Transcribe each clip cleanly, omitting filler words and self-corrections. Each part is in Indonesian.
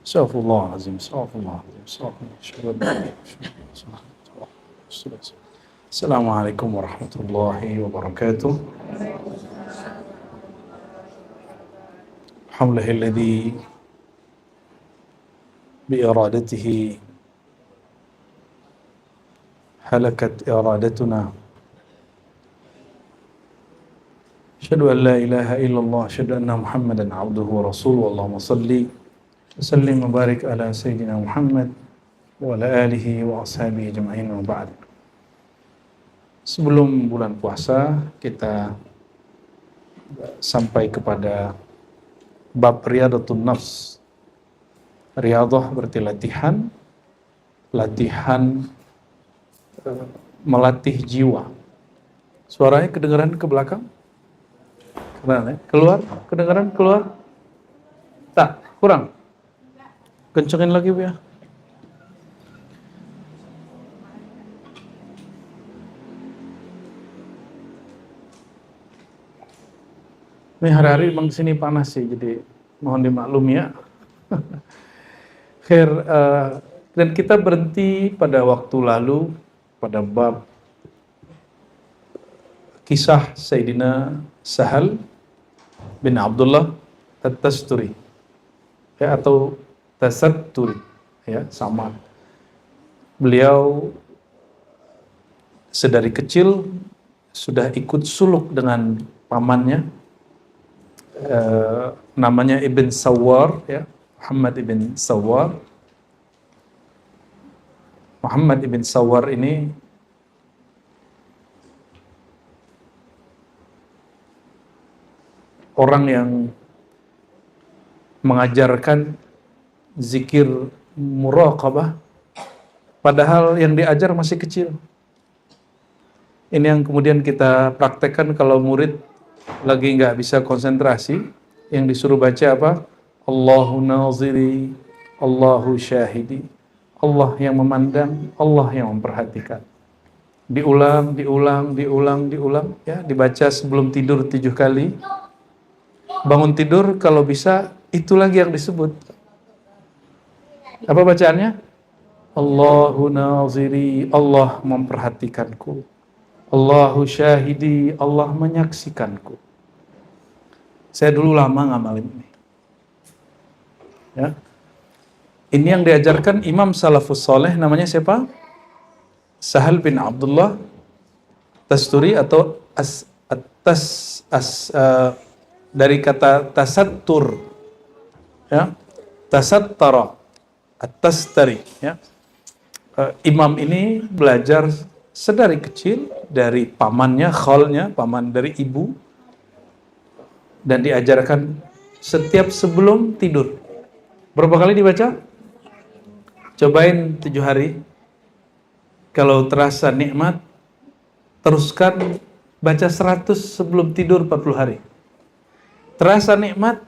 Astaghfirullahaladzim, astaghfirullahaladzim, astaghfirullahaladzim. Assalamualaikum warahmatullahi wabarakatuh. Alhamdulillahilladzi biiradatihi halakat iradatuna. Asyhadu an la ilaha illallah, asyhadu anna Muhammadan abduhu wa rasuluhu. Allahumma salli Sallim wa barik ala Sayyidina Muhammad wa ala alihi wa ashabihi ajma'in wa ba'd. Sebelum bulan puasa kita sampai kepada bab Riyadhatun Nafs. Riyadhah berarti latihan melatih jiwa. Suaranya kedengaran ke belakang? Keluar? Kedengaran keluar? Tak, kurang. Kencengin lagi, Bu ya. Ini hari-hari memang sini panas sih, jadi mohon dimaklumi ya. Dan kita berhenti pada waktu lalu pada bab kisah Sayyidina Sahal bin Abdullah At-Tasturi, ya, atau Tasatturi, ya, sama. Beliau sedari kecil sudah ikut suluk dengan pamannya, namanya Ibn Sawwar, ya, Muhammad Ibn Sawwar. Muhammad Ibn Sawwar ini orang yang mengajarkan zikir muraqabah, padahal yang diajar masih kecil. Ini yang kemudian kita praktekkan kalau murid lagi nggak bisa konsentrasi, yang disuruh baca apa? Allahu naziri, Allahu syahidi. Allah yang memandang, Allah yang memperhatikan. Diulang, ya, dibaca sebelum tidur 7 kali. Bangun tidur kalau bisa itu lagi yang disebut. Apa bacaannya? Allahu naziri, Allah memperhatikanku. Allahu syahidi, Allah menyaksikanku. Saya dulu lama ngamalin ini. Ya. Ini yang diajarkan Imam Salafus Saleh, namanya siapa? Sahal bin Abdullah Tasturi, atau dari kata tasattur, ya, tasattara, at-tastari, ya. Imam ini belajar sedari kecil dari pamannya, khalnya, paman dari ibu, dan diajarkan setiap sebelum tidur. Berapa kali dibaca? Cobain 7 hari. Kalau terasa nikmat, teruskan baca 100 sebelum tidur 40 hari. Terasa nikmat,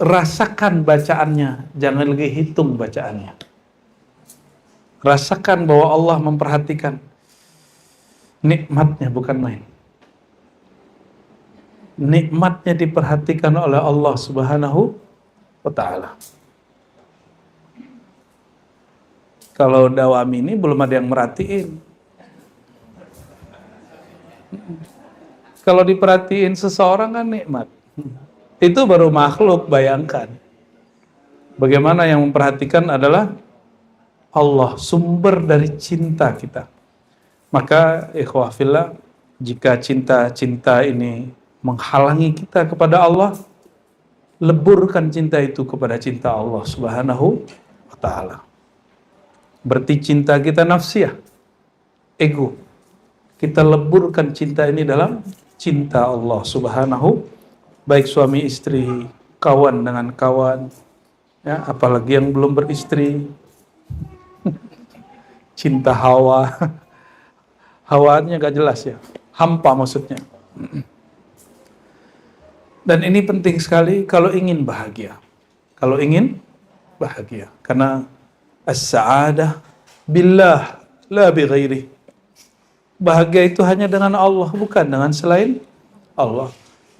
rasakan bacaannya, jangan lagi hitung bacaannya. Rasakan bahwa Allah memperhatikan. Nikmatnya bukan main. Nikmatnya diperhatikan oleh Allah Subhanahu wa ta'ala. Kalau dawam ini belum ada yang merhatiin. Kalau diperhatiin seseorang kan nikmat. Itu baru makhluk, bayangkan. Bagaimana yang memperhatikan adalah Allah, sumber dari cinta kita. Maka ikhwah fillah, jika cinta ini menghalangi kita kepada Allah, leburkan cinta itu kepada cinta Allah Subhanahu wa ta'ala. Berarti cinta kita nafsiyah, ego. Kita leburkan cinta ini dalam cinta Allah Subhanahu, baik suami istri, kawan dengan kawan, ya, apalagi yang belum beristri. Cinta hawa. Hawanya gak jelas ya. Hampa maksudnya. Dan ini penting sekali kalau ingin bahagia. Kalau ingin bahagia. Karena as-sa'adah billah la bi ghairi. Bahagia itu hanya dengan Allah, bukan dengan selain Allah.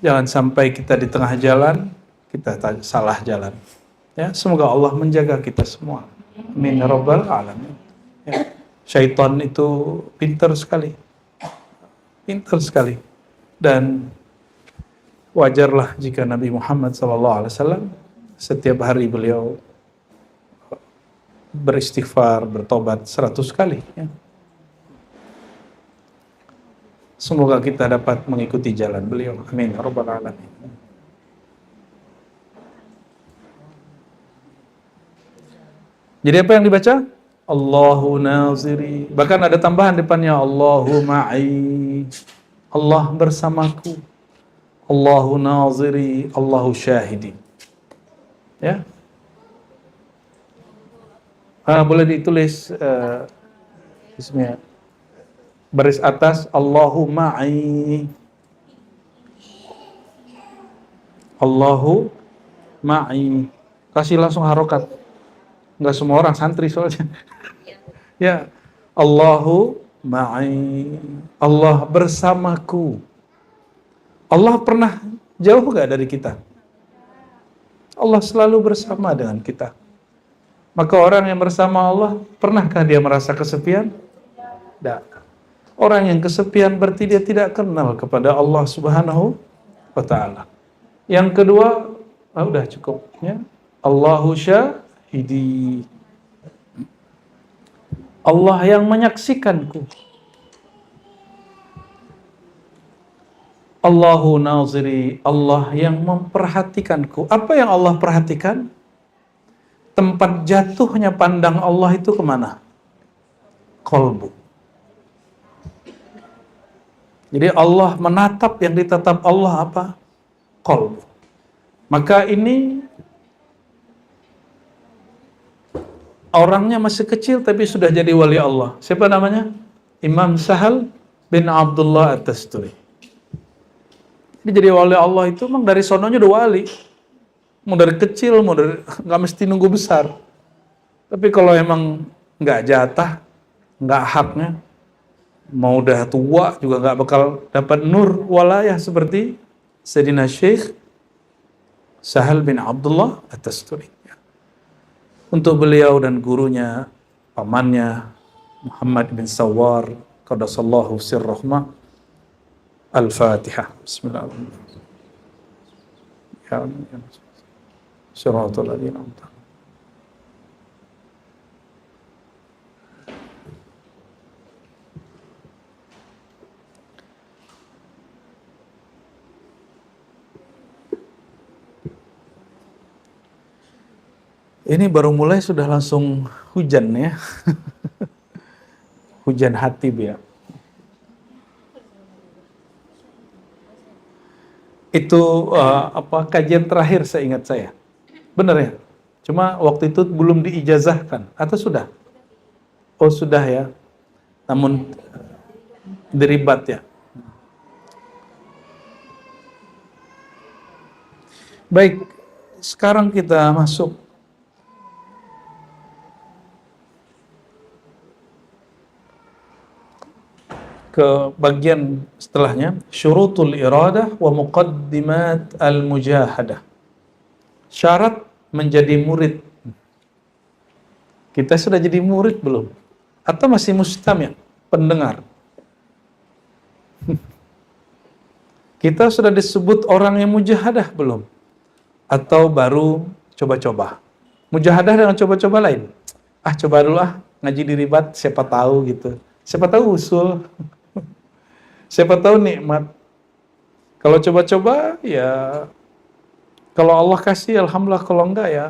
Jangan sampai kita di tengah jalan, kita salah jalan. Ya, semoga Allah menjaga kita semua. Amin ya rabbal alamin. Ya. Syaitan itu pintar sekali. Pintar sekali. Dan wajarlah jika Nabi Muhammad SAW setiap hari beliau beristighfar, bertobat 100 kali. Ya. Semoga kita dapat mengikuti jalan beliau. Amin ya rabbal alamin. Jadi apa yang dibaca? Allahu naziri. Bahkan ada tambahan depannya, Allahu ma'i. Allah bersamaku. Allahu naziri, Allahu syahidi. Ya. Boleh ditulis bismillah. Baris atas, Allahu ma'i. Allahu ma'i. Kasih langsung harokat. Enggak semua orang santri soalnya. Ya. Allahu ma'i. Allah bersamaku. Allah pernah jauh gak dari kita? Allah selalu bersama dengan kita. Maka orang yang bersama Allah, pernahkah dia merasa kesepian? Tidak. Orang yang kesepian berarti dia tidak kenal kepada Allah Subhanahu wa ta'ala. Yang kedua, udah cukup ya. Allahu syahidi. Allah yang menyaksikanku. Allahu naziri, Allah yang memperhatikanku. Apa yang Allah perhatikan? Tempat jatuhnya pandang Allah itu kemana? Qalbu. Jadi Allah menatap, yang ditatap Allah apa? Qalbu. Maka ini orangnya masih kecil tapi sudah jadi wali Allah. Siapa namanya? Imam Sahal bin Abdullah At-Tasturi. Dia jadi wali Allah itu memang dari sononya udah wali. Mau dari kecil, mau dari nggak mesti nunggu besar. Tapi kalau emang nggak jatah, nggak haknya, mau udah tua juga nggak bakal dapat nur walayah seperti Sayyidina Syekh Sahal bin Abdullah At-Tasturi. Untuk beliau dan gurunya, pamannya Muhammad bin Sawar, qaddasallahu sirrahma. Al-Fatihah. Bismillahirrahmanirrahim. Ya Allah. Shiratal ladzina an'amta. Ini baru mulai sudah langsung hujan ya. Hujan hati ya. Itu kajian terakhir seingat saya. Benar ya? Cuma waktu itu belum diijazahkan. Atau sudah? Oh sudah ya. Namun diribat ya. Baik, sekarang kita masuk ke bagian setelahnya, syurutul iradah wa muqaddimat al-mujahadah. Syarat menjadi murid. Kita sudah jadi murid belum? Atau masih mustami', pendengar? Kita sudah disebut orang yang mujahadah belum? Atau baru coba-coba? Mujahadah dengan coba-coba lain. Coba dulu ngaji di ribat, siapa tahu gitu. Siapa tahu usul. Siapa tahu nikmat. Kalau coba-coba ya, kalau Allah kasih alhamdulillah, kalau enggak ya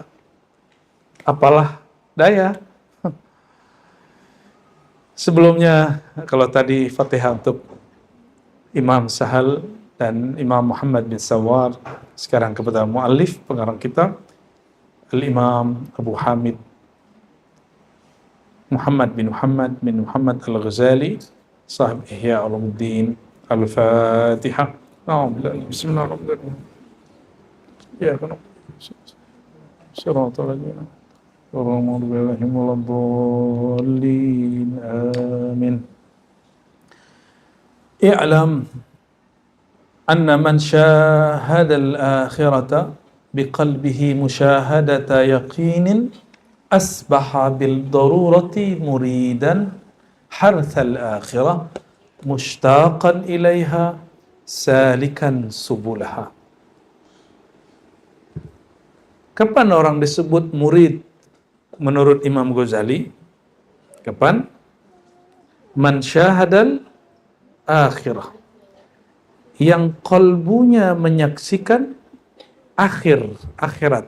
apalah daya. Sebelumnya kalau tadi Fatihah untuk Imam Sahal dan Imam Muhammad bin Sawar, sekarang kepada muallif pengarang kita Al-Imam Abu Hamid Muhammad bin Muhammad Al-Ghazali, sahib Ihya Ulumuddin. Al-Fatihah. Bismillahirrahmanirrahim. Ya kan. Shiratal ladzina an'amta alaihim. Amin. I'lam anna man syahada al-akhirata biqalbihi musyahadata yaqinin asbaha bil darurati muridan harthal akhirah mushtaqan ilaiha salikan subulaha. Kapan orang disebut murid menurut Imam Ghazali? Kapan? Man syahadal akhirah, yang kalbunya menyaksikan akhirat.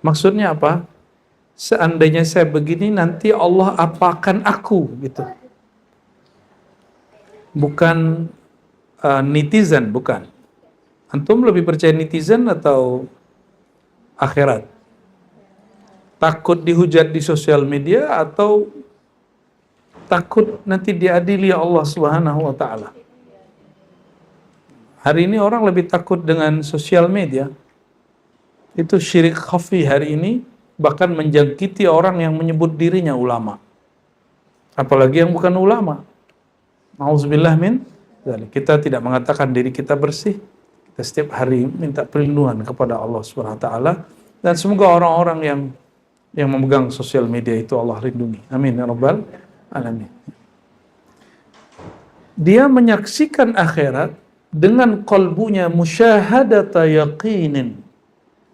Maksudnya apa? Seandainya saya begini, nanti Allah apakan aku, gitu. Bukan netizen, bukan. Antum lebih percaya netizen atau akhirat? Takut dihujat di sosial media atau takut nanti diadili Allah Subhanahu wa taala? Hari ini orang lebih takut dengan sosial media. Itu syirik khafi hari ini, bahkan menjangkiti orang yang menyebut dirinya ulama. Apalagi yang bukan ulama. Nauzubillah min dzalik. Kita tidak mengatakan diri kita bersih. Kita setiap hari minta perlindungan kepada Allah Subhanahu wa taala, dan semoga orang-orang yang memegang sosial media itu Allah lindungi. Amin ya rabbal alamin. Dia menyaksikan akhirat dengan kalbunya musyahadata yaqinin,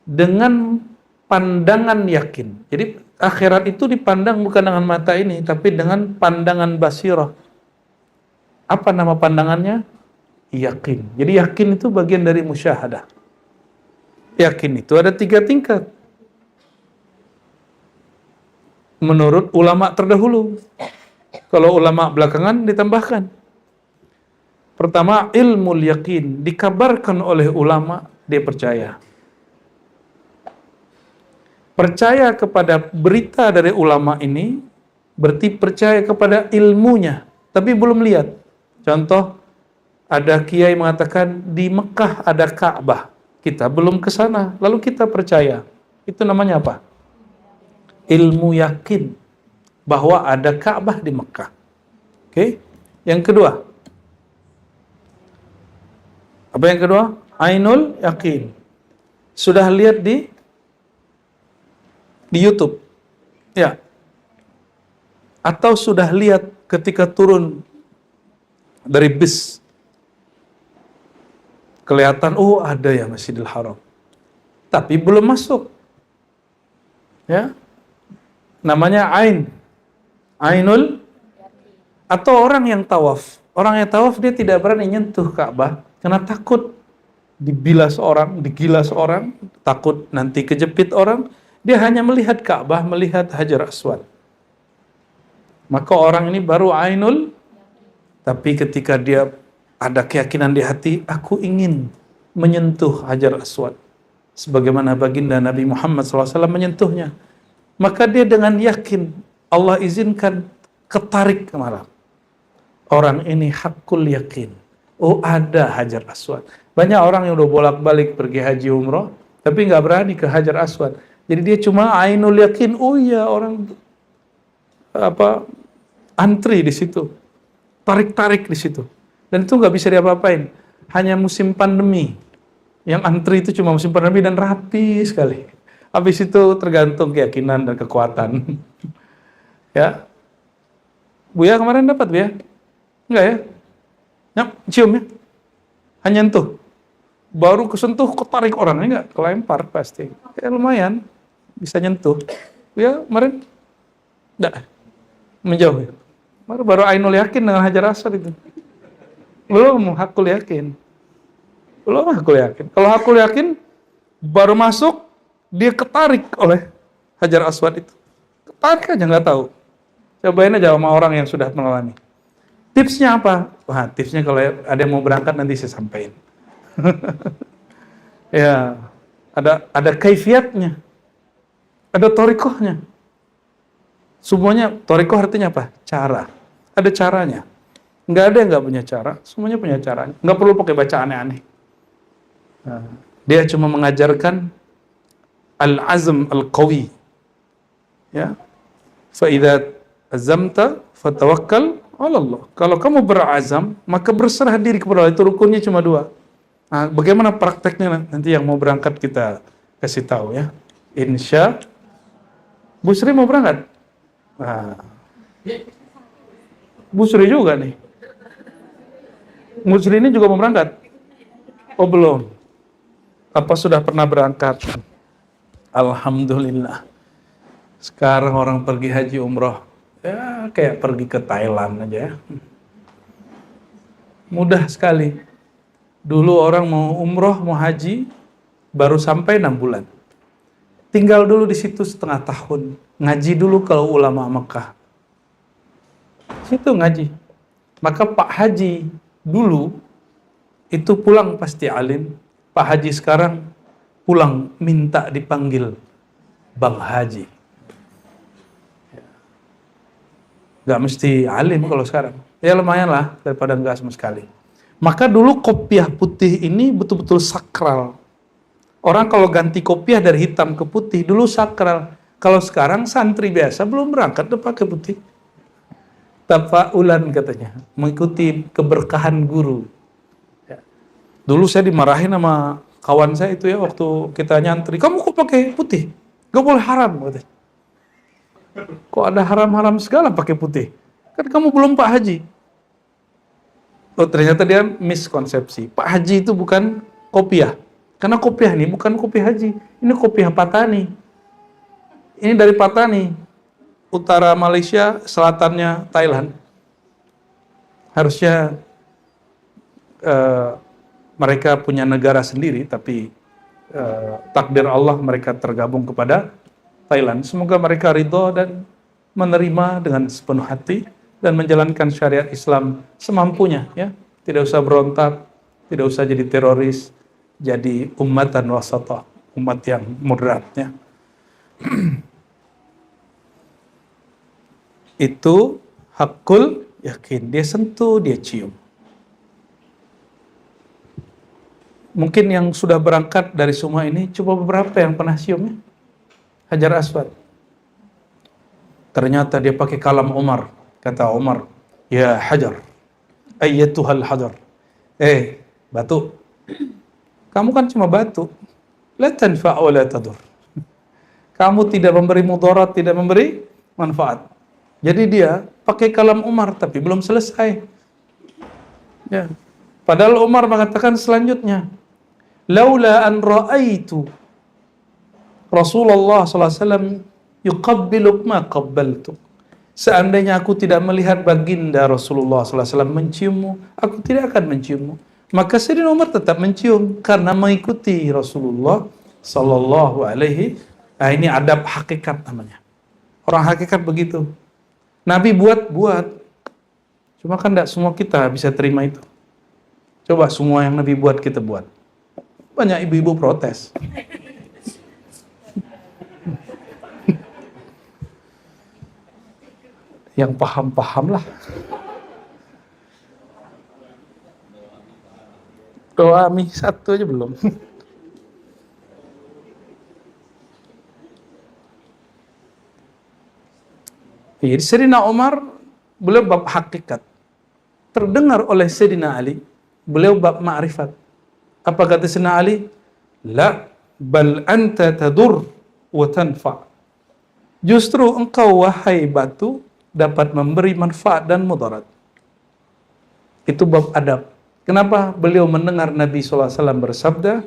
dengan pandangan yakin. Jadi akhirat itu dipandang bukan dengan mata ini, tapi dengan pandangan basirah. Apa nama pandangannya? Yakin. Jadi yakin itu bagian dari musyahadah. Yakin itu ada 3 tingkat. Menurut ulama terdahulu. Kalau ulama belakangan ditambahkan. Pertama, ilmu yakin. Dikabarkan oleh ulama, dia percaya. Percaya kepada berita dari ulama ini berarti percaya kepada ilmunya, tapi belum lihat. Contoh, ada kiai mengatakan di Mekah ada Ka'bah, kita belum ke sana, lalu kita percaya. Itu namanya apa? Ilmu yakin bahwa ada Ka'bah di Mekah. Oke? Yang kedua, apa yang kedua? Ainul yakin. Sudah lihat di YouTube, ya, atau sudah lihat ketika turun dari bis, kelihatan, oh ada ya Masjidil Haram, tapi belum masuk, ya, namanya ainul. Atau orang yang tawaf, dia tidak berani nyentuh Ka'bah karena takut dibilas orang, digilas orang, takut nanti kejepit orang. Dia hanya melihat Ka'bah, melihat Hajar Aswad. Maka orang ini baru ainul, tapi ketika dia ada keyakinan di hati, aku ingin menyentuh Hajar Aswad, sebagaimana baginda Nabi Muhammad SAW menyentuhnya. Maka dia dengan yakin, Allah izinkan, ketarik kemana. Orang ini hakul yakin. Oh ada Hajar Aswad. Banyak orang yang udah bolak-balik pergi haji umroh, tapi nggak berani ke Hajar Aswad. Jadi dia cuma ainul yakin, oh iya orang antri di situ, tarik-tarik di situ, dan itu nggak bisa diapa-apain. Hanya musim pandemi, yang antri itu cuma musim pandemi dan rapi sekali. Habis itu tergantung keyakinan dan kekuatan. Ya, Buya kemarin dapat Buya? Enggak ya? Nyap, cium ya? Hanya nyentuh. Baru kesentuh, ketarik orang, enggak? Kelempar pasti. Ya lumayan. Bisa nyentuh. Ya kemarin enggak menjauh ya. Baru ainul yakin dengan Hajar Aswad itu. Belum hakul yakin. Kalau hakul yakin baru masuk, dia ketarik oleh Hajar Aswad itu. Ketarik aja nggak tahu. Cobain aja sama orang yang sudah mengalami. Tipsnya apa? Wah, tipsnya kalau ada yang mau berangkat nanti saya sampaikan. Ya, ada kaifiatnya. Ada torikohnya. Semuanya, torikoh artinya apa? Cara. Ada caranya. Nggak ada yang nggak punya cara. Semuanya punya caranya. Nggak perlu pakai baca aneh-aneh. Nah, dia cuma mengajarkan al-azm al-qawi. Ya. Fa'idha azamta fatawakkal ala Allah. Kalau kamu berazam, maka berserah diri kepada Allah. Itu rukunnya cuma 2. Nah, bagaimana prakteknya nanti yang mau berangkat kita kasih tahu ya. Insya Bu Sri mau berangkat? Nah, Bu Sri juga nih. Bu Sri ini juga mau berangkat? Oh belum. Apa sudah pernah berangkat? Alhamdulillah. Sekarang orang pergi haji umroh, ya kayak pergi ke Thailand aja ya. Mudah sekali. Dulu orang mau umroh, mau haji, baru sampai 6 bulan. Tinggal dulu di situ setengah tahun. Ngaji dulu kalau ulama Mekah. Situ ngaji. Maka Pak Haji dulu itu pulang pasti alim. Pak Haji sekarang pulang minta dipanggil Bang Haji. Gak mesti alim kalau sekarang. Ya lumayan lah daripada enggak sama sekali. Maka dulu kopiah putih ini betul-betul sakral. Orang kalau ganti kopiah dari hitam ke putih dulu sakral. Kalau sekarang santri biasa belum berangkat udah pakai putih. Tafaulan katanya, mengikuti keberkahan guru. Ya. Dulu saya dimarahin sama kawan saya itu ya waktu kita nyantri. Kamu kok pakai putih? Gak boleh haram katanya. Kok ada haram-haram segala pakai putih? Kan kamu belum Pak Haji. Oh ternyata dia miskonsepsi. Pak Haji itu bukan kopiah. Karena kopiah ini bukan kopiah haji. Ini kopiah Patani. Ini dari Patani. Utara Malaysia, selatannya Thailand. Harusnya mereka punya negara sendiri, tapi takdir Allah mereka tergabung kepada Thailand. Semoga mereka ridho dan menerima dengan sepenuh hati dan menjalankan syariat Islam semampunya, ya. Tidak usah berontak, tidak usah jadi teroris, jadi ummatan wasatah, umat yang moderat, ya. Itu hakul yakin, dia sentuh, dia cium. Mungkin yang sudah berangkat dari semua ini, coba beberapa yang pernah cium ya. Hajar Aswad. Ternyata dia pakai kalam Umar. Kata Umar, ya Hajar, ayyatuhal Hajar. Batu. Kamu kan cuma batu. La tanfa' wa la tadur. Kamu tidak memberi mudarat, tidak memberi manfaat. Jadi dia pakai kalam Umar, tapi belum selesai. Ya. Padahal Umar mengatakan selanjutnya, laula an ra'aitu Rasulullah SAW yuqabbiluk ma qabbaltuk. Seandainya aku tidak melihat baginda Rasulullah SAW menciummu, aku tidak akan menciummu. Maka Sayyidina Umar tetap mencium karena mengikuti Rasulullah Sallallahu Alaihi. Nah, ini adab hakikat namanya. Orang hakikat begitu. Nabi buat. Cuma kan tidak semua kita bisa terima itu. Coba semua yang Nabi buat kita buat. Banyak ibu-ibu protes. Yang paham-paham lah. Doa mie satu aja belum. Jadi Sayyidina Umar beliau bab hakikat. Terdengar oleh Sayyidina Ali, beliau bab ma'rifat. Apa kata Sayyidina Ali? La bal anta tadur wa tanfa'. Justru engkau wahai batu dapat memberi manfaat dan mudarat. Itu bab adab. Kenapa beliau mendengar Nabi SAW bersabda,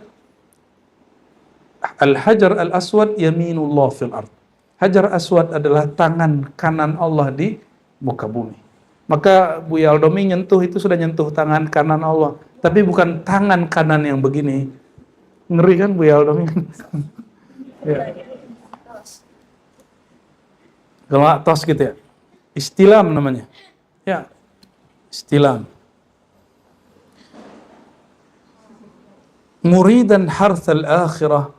Al-Hajar Al-Aswad yaminullah fil ard. Hajar Aswad adalah tangan kanan Allah di muka bumi. Maka Buya Aldomi nyentuh itu sudah nyentuh tangan kanan Allah. Tapi bukan tangan kanan yang begini. Ngeri kan Buya Aldomi? Ya. Galak tos gitu ya. Istilam namanya. Ya, istilam. Muridan harthal akhirah,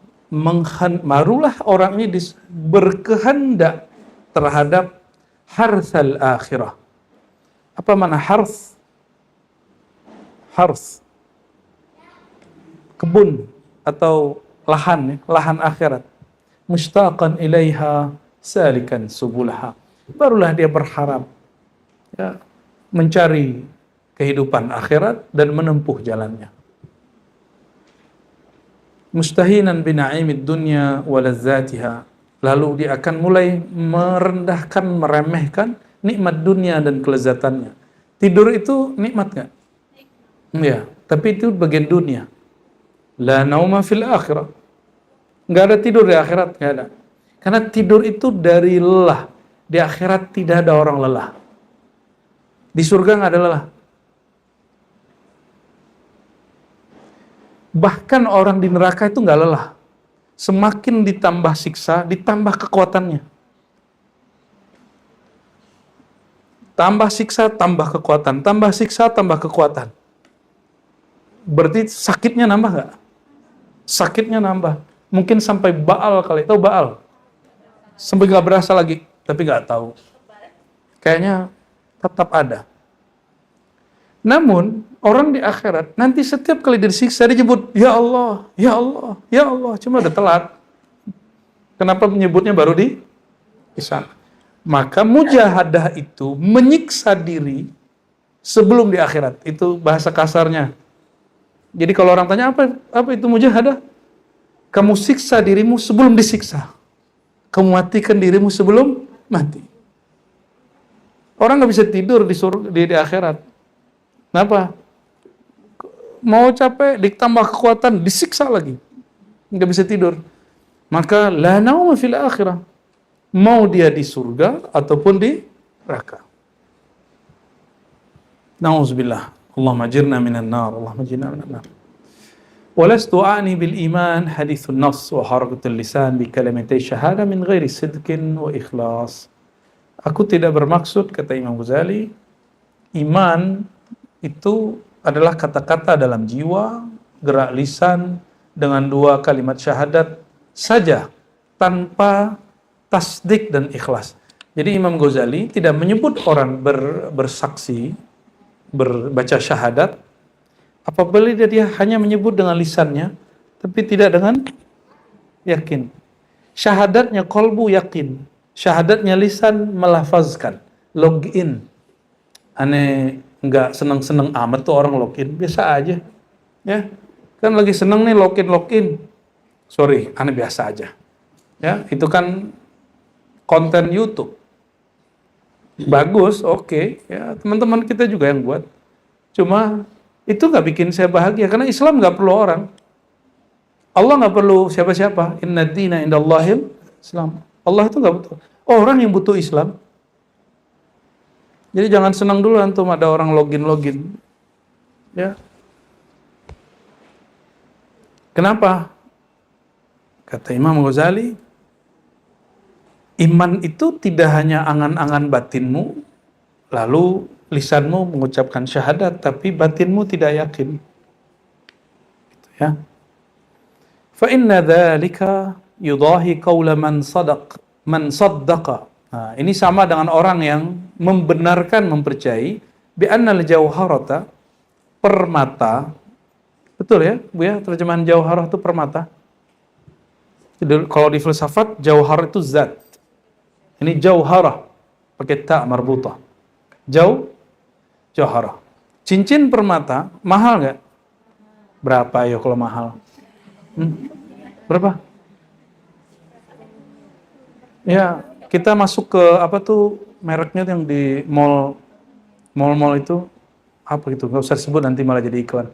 marulah orang ini berkehendak terhadap harthal akhirah. Apa mana harth? Harth. Kebun atau lahan, ya, lahan akhirat. Mushtaqan ilaiha salikan subulaha. Barulah dia berharap, ya, mencari kehidupan akhirat dan menempuh jalannya. mustahinan bina'imid dunya wa lazzatiha. Lalu dia akan mulai merendahkan, meremehkan nikmat dunia dan kelezatannya. Tidur itu nikmat nggak? Iya, tapi itu bagian dunia. La nauma fil akhirah. Nggak ada tidur di akhirat, nggak ada. Karena tidur itu dari lelah. Di akhirat tidak ada orang lelah. Di surga nggak ada lelah. Bahkan orang di neraka itu nggak lelah. Semakin ditambah siksa, ditambah kekuatannya. Tambah siksa, tambah kekuatan. Tambah siksa, tambah kekuatan. Berarti sakitnya nambah nggak? Sakitnya nambah. Mungkin sampai Baal kali. Tahu Baal? Sampai nggak berasa lagi. Tapi nggak tahu. Kayaknya tetap ada. Namun, orang di akhirat, nanti setiap kali disiksa, dia nyebut, Ya Allah, Ya Allah, Ya Allah. Cuma udah telat. Kenapa menyebutnya baru di sana? Maka mujahadah itu menyiksa diri sebelum di akhirat. Itu bahasa kasarnya. Jadi kalau orang tanya, apa itu mujahadah? Kamu siksa dirimu sebelum disiksa. Kamu matikan dirimu sebelum mati. Orang nggak bisa tidur di akhirat. Kenapa? Mau capek, ditambah kekuatan, disiksa lagi. Nggak bisa tidur. Maka, la nauma fil akhirah. Mau dia di surga, ataupun di neraka. Na'udzubillah. Allahumma ajirna minan nar. Allahumma ajirna minan nar. Walastu a'ni bil iman hadithun nafs wa harakatul lisan bi kalimatai syahadah min ghairi sidqin wa ikhlas. Aku tidak bermaksud, kata Imam Ghazali, iman itu adalah kata-kata dalam jiwa, gerak lisan dengan 2 kalimat syahadat saja, tanpa tasdik dan ikhlas. Jadi Imam Ghazali tidak menyebut orang bersaksi, berbaca syahadat, apabila dia hanya menyebut dengan lisannya, tapi tidak dengan yakin. Syahadatnya kolbu yakin, syahadatnya lisan melafazkan, login. Aneh nggak seneng-seneng amat tuh orang login, biasa aja, ya kan lagi seneng nih login. Sorry, aneh biasa aja, ya itu kan konten YouTube, bagus, oke, ya teman-teman kita juga yang buat, cuma itu nggak bikin saya bahagia, karena Islam nggak perlu orang, Allah nggak perlu siapa-siapa, inna dina indallahil Islam, Allah itu nggak butuh, orang yang butuh Islam. Jadi jangan senang dulu antum ada orang login. Ya. Kenapa? Kata Imam Ghazali, iman itu tidak hanya angan-angan batinmu, lalu lisanmu mengucapkan syahadat, tapi batinmu tidak yakin. Gitu ya. Fa inna dzalika yudahi qaula man saddaqa. Nah, ini sama dengan orang yang membenarkan, mempercayai bi annal jauharata, permata. Betul ya, Bu ya, terjemahan jauharah itu permata. Jadi, kalau di filsafat jauhar itu zat. Ini jauharah pakai ta marbutah. Jauharah. Cincin permata mahal nggak? Berapa ya kalau mahal? Berapa? Ya, kita masuk ke apa tuh mereknya yang di mall itu apa gitu, nggak usah sebut nanti malah jadi iklan.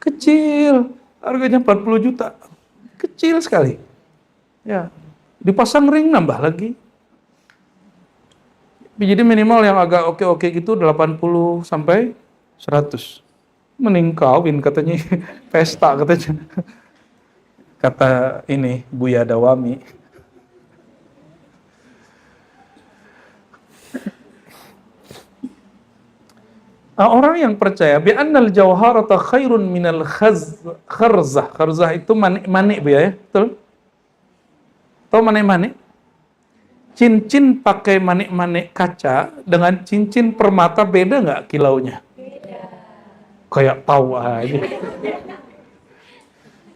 Kecil, harganya 40 juta, kecil sekali. Ya, dipasang ring nambah lagi. Jadi minimal yang agak oke gitu 80 sampai 100. Mending kawin katanya, pesta katanya. Kata ini Buya Dawami. Orang yang percaya bi annal jauharata khairun minal kharzah. Kharzah itu manik Bu ya, betul? Tahu manik-manik? Cincin pakai manik-manik kaca dengan cincin permata beda nggak kilaunya? Beda. Kayak tahu aja.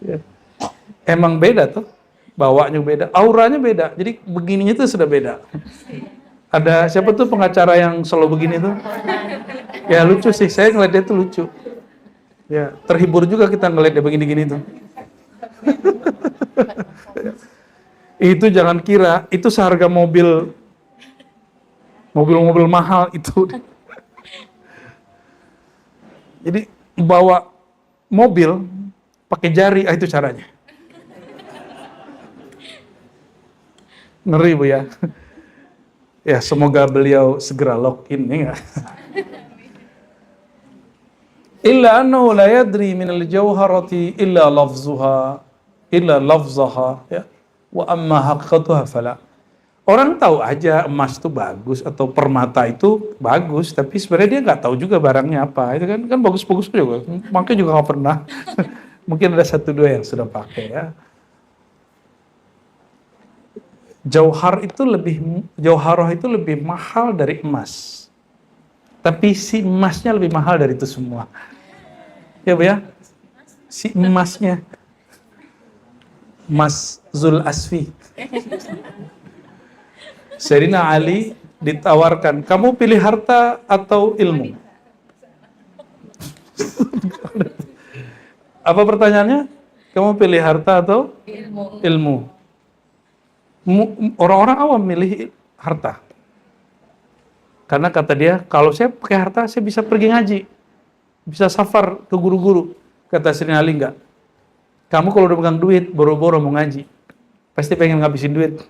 Ya. Emang beda tuh, bawanya beda, auranya beda. Jadi begininya tuh sudah beda. Ada siapa tuh pengacara yang selalu begini tuh? Ya lucu sih, saya ngeliat dia tuh lucu. Ya terhibur juga kita ngeliat dia begini-gini tuh. Itu jangan kira, itu seharga mobil mahal itu. Jadi bawa mobil pakai jari, itu caranya. Ngeri Bu ya. Ya semoga beliau segera login ya. Illa annahu la yadri min al-jawharati illa lafzaha ya. Wa amma haqiqatuha fala. Orang tahu aja emas itu bagus atau permata itu bagus, tapi sebenarnya dia nggak tahu juga barangnya apa. Itu kan bagus-bagus juga. Makanya juga nggak pernah. Mungkin ada 1-2 yang sudah pakai ya. Jauharah itu lebih mahal dari emas. Tapi si emasnya lebih mahal dari itu semua. Ya Bu ya? Si emasnya. Mas Zul Asfi. Sayyidina Ali ditawarkan, kamu pilih harta atau ilmu? Apa pertanyaannya? Kamu pilih harta atau ilmu? Orang-orang awam milih harta. Karena kata dia, kalau saya pakai harta, saya bisa pergi ngaji. Bisa safar ke guru-guru. Kata Sayyidina Ali, enggak. Kamu kalau udah pegang duit, boro-boro mau ngaji. Pasti pengen ngabisin duit.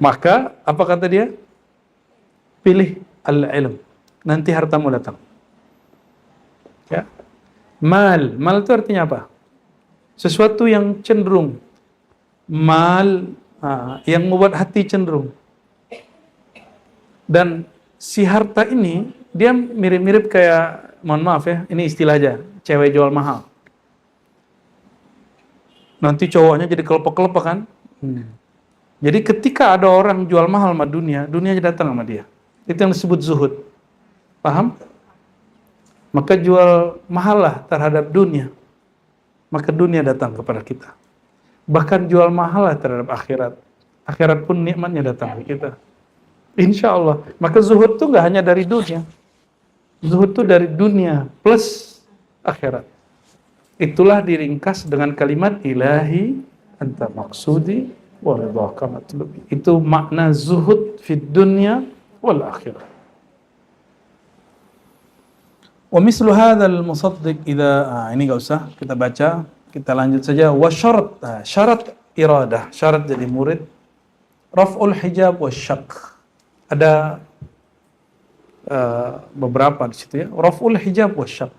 Maka, apa kata dia? Pilih al-ilm. Nanti hartamu datang. Ya. Mal itu artinya apa? Sesuatu yang cenderung. Yang membuat hati cenderung. Dan si harta ini, dia mirip-mirip kayak, mohon maaf ya, ini istilah aja, cewek jual mahal. Nanti cowoknya jadi kelepek-kelepek kan? Jadi ketika ada orang jual mahal sama dunia datang sama dia. Itu yang disebut zuhud. Paham? Maka jual mahal lah terhadap dunia. Maka dunia datang kepada kita. Bahkan jual mahal lah terhadap akhirat. Akhirat pun nikmatnya datang ke kita. Insya Allah. Maka zuhud itu nggak hanya dari dunia. Zuhud itu dari dunia plus akhirat. Itulah diringkas dengan kalimat ilahi anta maksudi wa ridhaka matlubi. Itu makna zuhud fid dunya wal akhirah. Wa mislu hadzal musaddiq idza ini enggak usah kita baca, kita lanjut saja. Wa syarat iradah, syarat jadi murid raf'ul hijab wasyak. Ada beberapa di situ ya. Raf'ul hijab wasyak.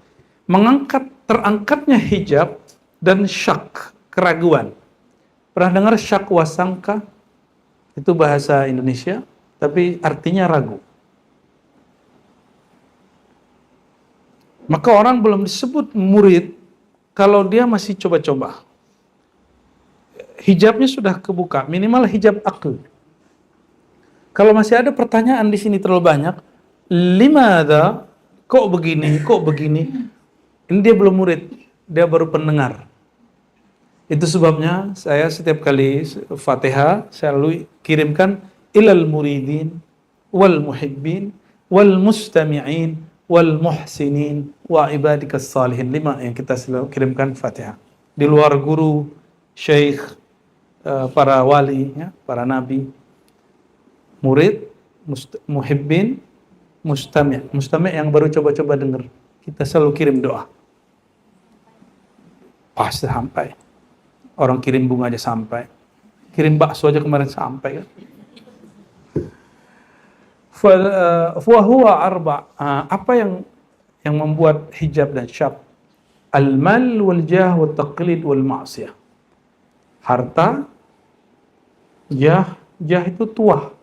Terangkatnya hijab dan syak, keraguan. Pernah dengar syak wasangka? Itu bahasa Indonesia, tapi artinya ragu. Maka orang belum disebut murid kalau dia masih coba-coba. Hijabnya sudah kebuka, minimal hijab akal. Kalau masih ada pertanyaan di sini terlalu banyak, limadha, kok begini? Ini dia belum murid, dia baru pendengar. Itu sebabnya saya setiap kali Fatihah saya lalu kirimkan ilal muridin wal muhibbin wal mustami'in wal muhsinin wa ibadikas salihin. 5 yang kita selalu kirimkan Fatihah. Di luar guru, syekh, para wali, ya, para nabi, murid, muhibbin, mustami' yang baru coba-coba dengar. Kita selalu kirim doa. Pasti sampai. Orang kirim bunga aja sampai. Kirim bakso aja kemarin sampai kan. Fahuwa arba. Apa yang membuat hijab dan syak? Al-mal wal jah wal taqlid wal ma'siyah. Harta, jah itu tuah.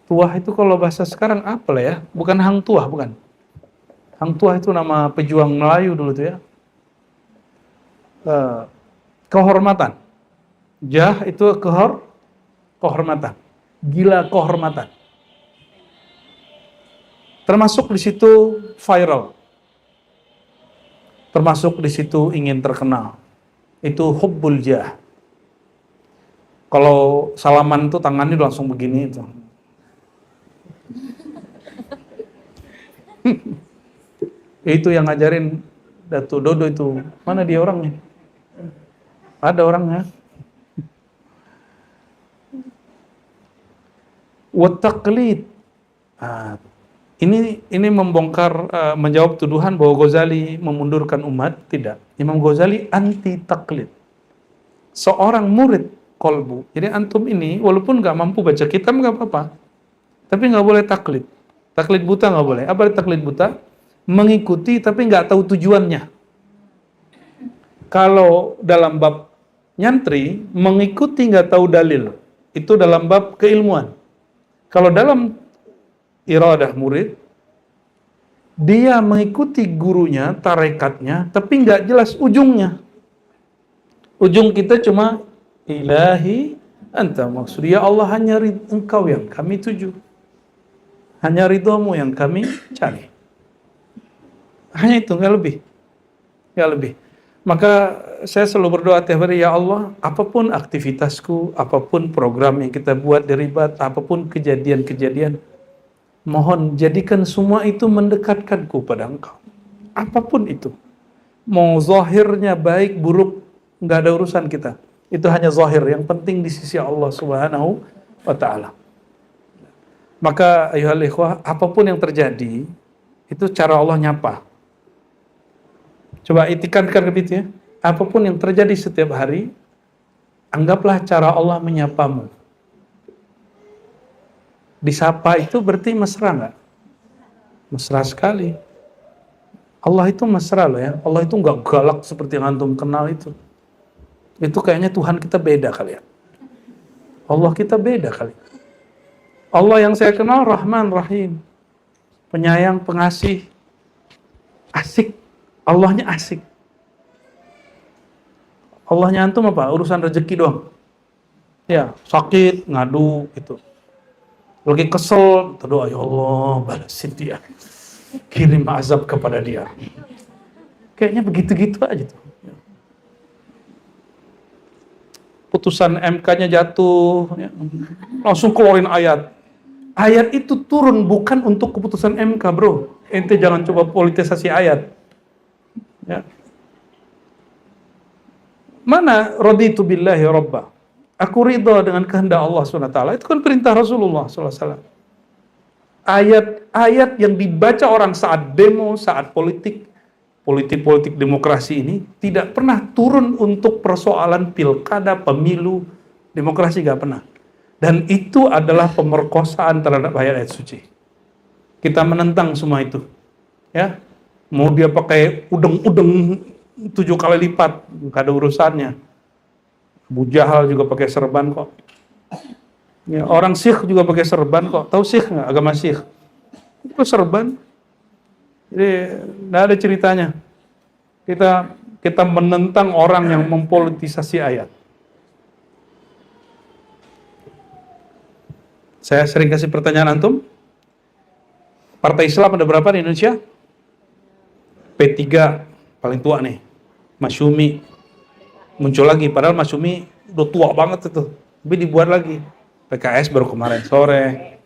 Tuah itu kalau bahasa sekarang apa lah ya? Bukan hang tuah, bukan. Hang tuah itu nama pejuang Melayu dulu tuh ya. Kehormatan. Jah itu kehormatan. Gila kehormatan. Termasuk di situ viral. Termasuk di situ ingin terkenal. Itu hubbul jah. Kalau salaman itu tangannya langsung begini itu. Itu yang ngajarin Datu Dodo itu. Mana dia orangnya? Ada orangnya. Wa taqlid. Ini membongkar, menjawab tuduhan bahwa Ghazali memundurkan umat. Tidak. Imam Ghazali anti taklid. Seorang murid kolbu. Jadi antum ini walaupun nggak mampu baca kitab nggak apa-apa, tapi nggak boleh taklid. Taklid buta nggak boleh. Apa taklid buta? Mengikuti tapi nggak tahu tujuannya. Kalau dalam bab nyantri, mengikuti nggak tahu dalil, itu dalam bab keilmuan. Kalau dalam iradah murid, dia mengikuti gurunya, tarekatnya, tapi nggak jelas ujungnya. Ujung kita cuma ilahi anta maksud. Ya Allah, hanya engkau yang kami tuju. Hanya ridhamu yang kami cari. Hanya itu, nggak lebih. Nggak lebih. Maka saya selalu berdoa tiap hari, ya Allah, apapun aktivitasku, apapun program yang kita buat di Ribat, apapun kejadian-kejadian, mohon jadikan semua itu mendekatkanku pada Engkau. Apapun itu. Mau zahirnya baik, buruk, nggak ada urusan kita. Itu hanya zahir, yang penting di sisi Allah Subhanahu wa Ta'ala. Maka ayuhal ikhwah, apapun yang terjadi, itu cara Allah nyapa. Coba itikankan begitu ya. Apapun yang terjadi setiap hari, anggaplah cara Allah menyapamu. Disapa itu berarti mesra nggak? Mesra sekali. Allah itu mesra loh ya. Allah itu nggak galak seperti yang antum kenal itu. Itu kayaknya Tuhan kita beda kali ya. Allah kita beda kali. Allah yang saya kenal Rahman Rahim, penyayang, pengasih, asik. Allahnya asik. Allahnya antum apa? Urusan rezeki doang. Ya, sakit, ngadu gitu. Lagi kesel, berdoa, ya Allah, balasin dia. Kirim azab kepada dia. Kayaknya begitu-gitu aja tuh. Putusan MK-nya jatuh, ya. Langsung keluarin ayat. Ayat itu turun bukan untuk keputusan MK, bro. Ente jangan coba politisasi ayat. Ya. Mana raditu billahi rabba. Aku ridha dengan kehendak Allah SWT. Itu kan perintah Rasulullah SAW. Ayat-ayat yang dibaca orang saat demo, saat politik demokrasi ini tidak pernah turun untuk persoalan pilkada, pemilu, demokrasi gak pernah. Dan itu adalah pemerkosaan terhadap ayat-ayat suci. Kita menentang semua itu. Ya. Mau dia pakai udeng-udeng 7 kali lipat, gak ada urusannya. Abu Jahal juga pakai serban kok. Ya, orang Sikh juga pakai serban kok. Tahu Sikh nggak? Agama Sikh. Itu serban. Jadi nggak ada ceritanya. Kita menentang orang yang mempolitisasi ayat. Saya sering kasih pertanyaan antum. Partai Islam ada berapa di Indonesia? P3 paling tua nih, Masyumi muncul lagi, padahal Masyumi udah tua banget itu, tapi dibuat lagi. PKS baru kemarin sore,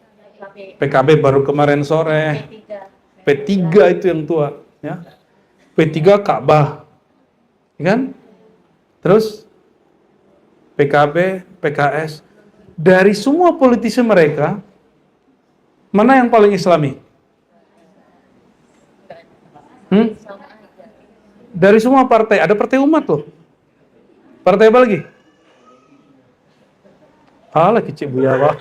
PKB baru kemarin sore, P3 itu yang tua, ya. P3 Ka'bah, ya kan? Terus PKB, PKS, dari semua politisi mereka, mana yang paling Islami? Dari semua partai, ada partai umat loh. Partai apa lagi? Alah kecil buya apa?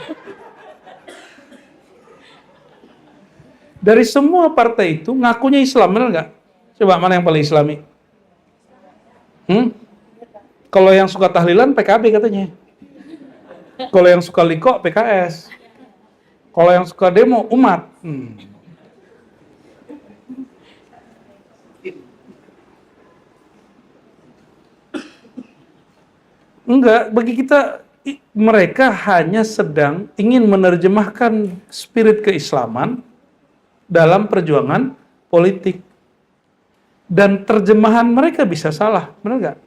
Dari semua partai itu ngakunya Islam, benar nggak? Coba mana yang paling Islami? Kalau yang suka tahlilan PKB katanya. Kalau yang suka liko PKS. Kalau yang suka demo umat. Enggak, bagi kita mereka hanya sedang ingin menerjemahkan spirit keislaman dalam perjuangan politik. Dan terjemahan mereka bisa salah, benar nggak?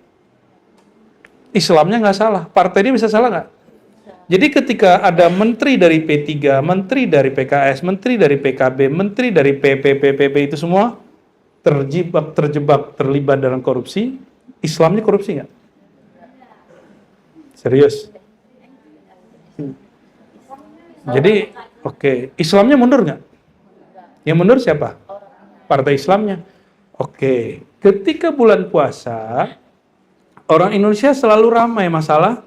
Islamnya nggak salah, partai ini bisa salah nggak? Jadi ketika ada menteri dari P3, menteri dari PKS, menteri dari PKB, menteri dari PPPP itu semua terjebak, terlibat dalam korupsi, Islamnya korupsi nggak? Serius. Jadi, oke. Islamnya mundur nggak? Yang mundur siapa? Partai Islamnya. Oke. Ketika bulan puasa, orang Indonesia selalu ramai masalah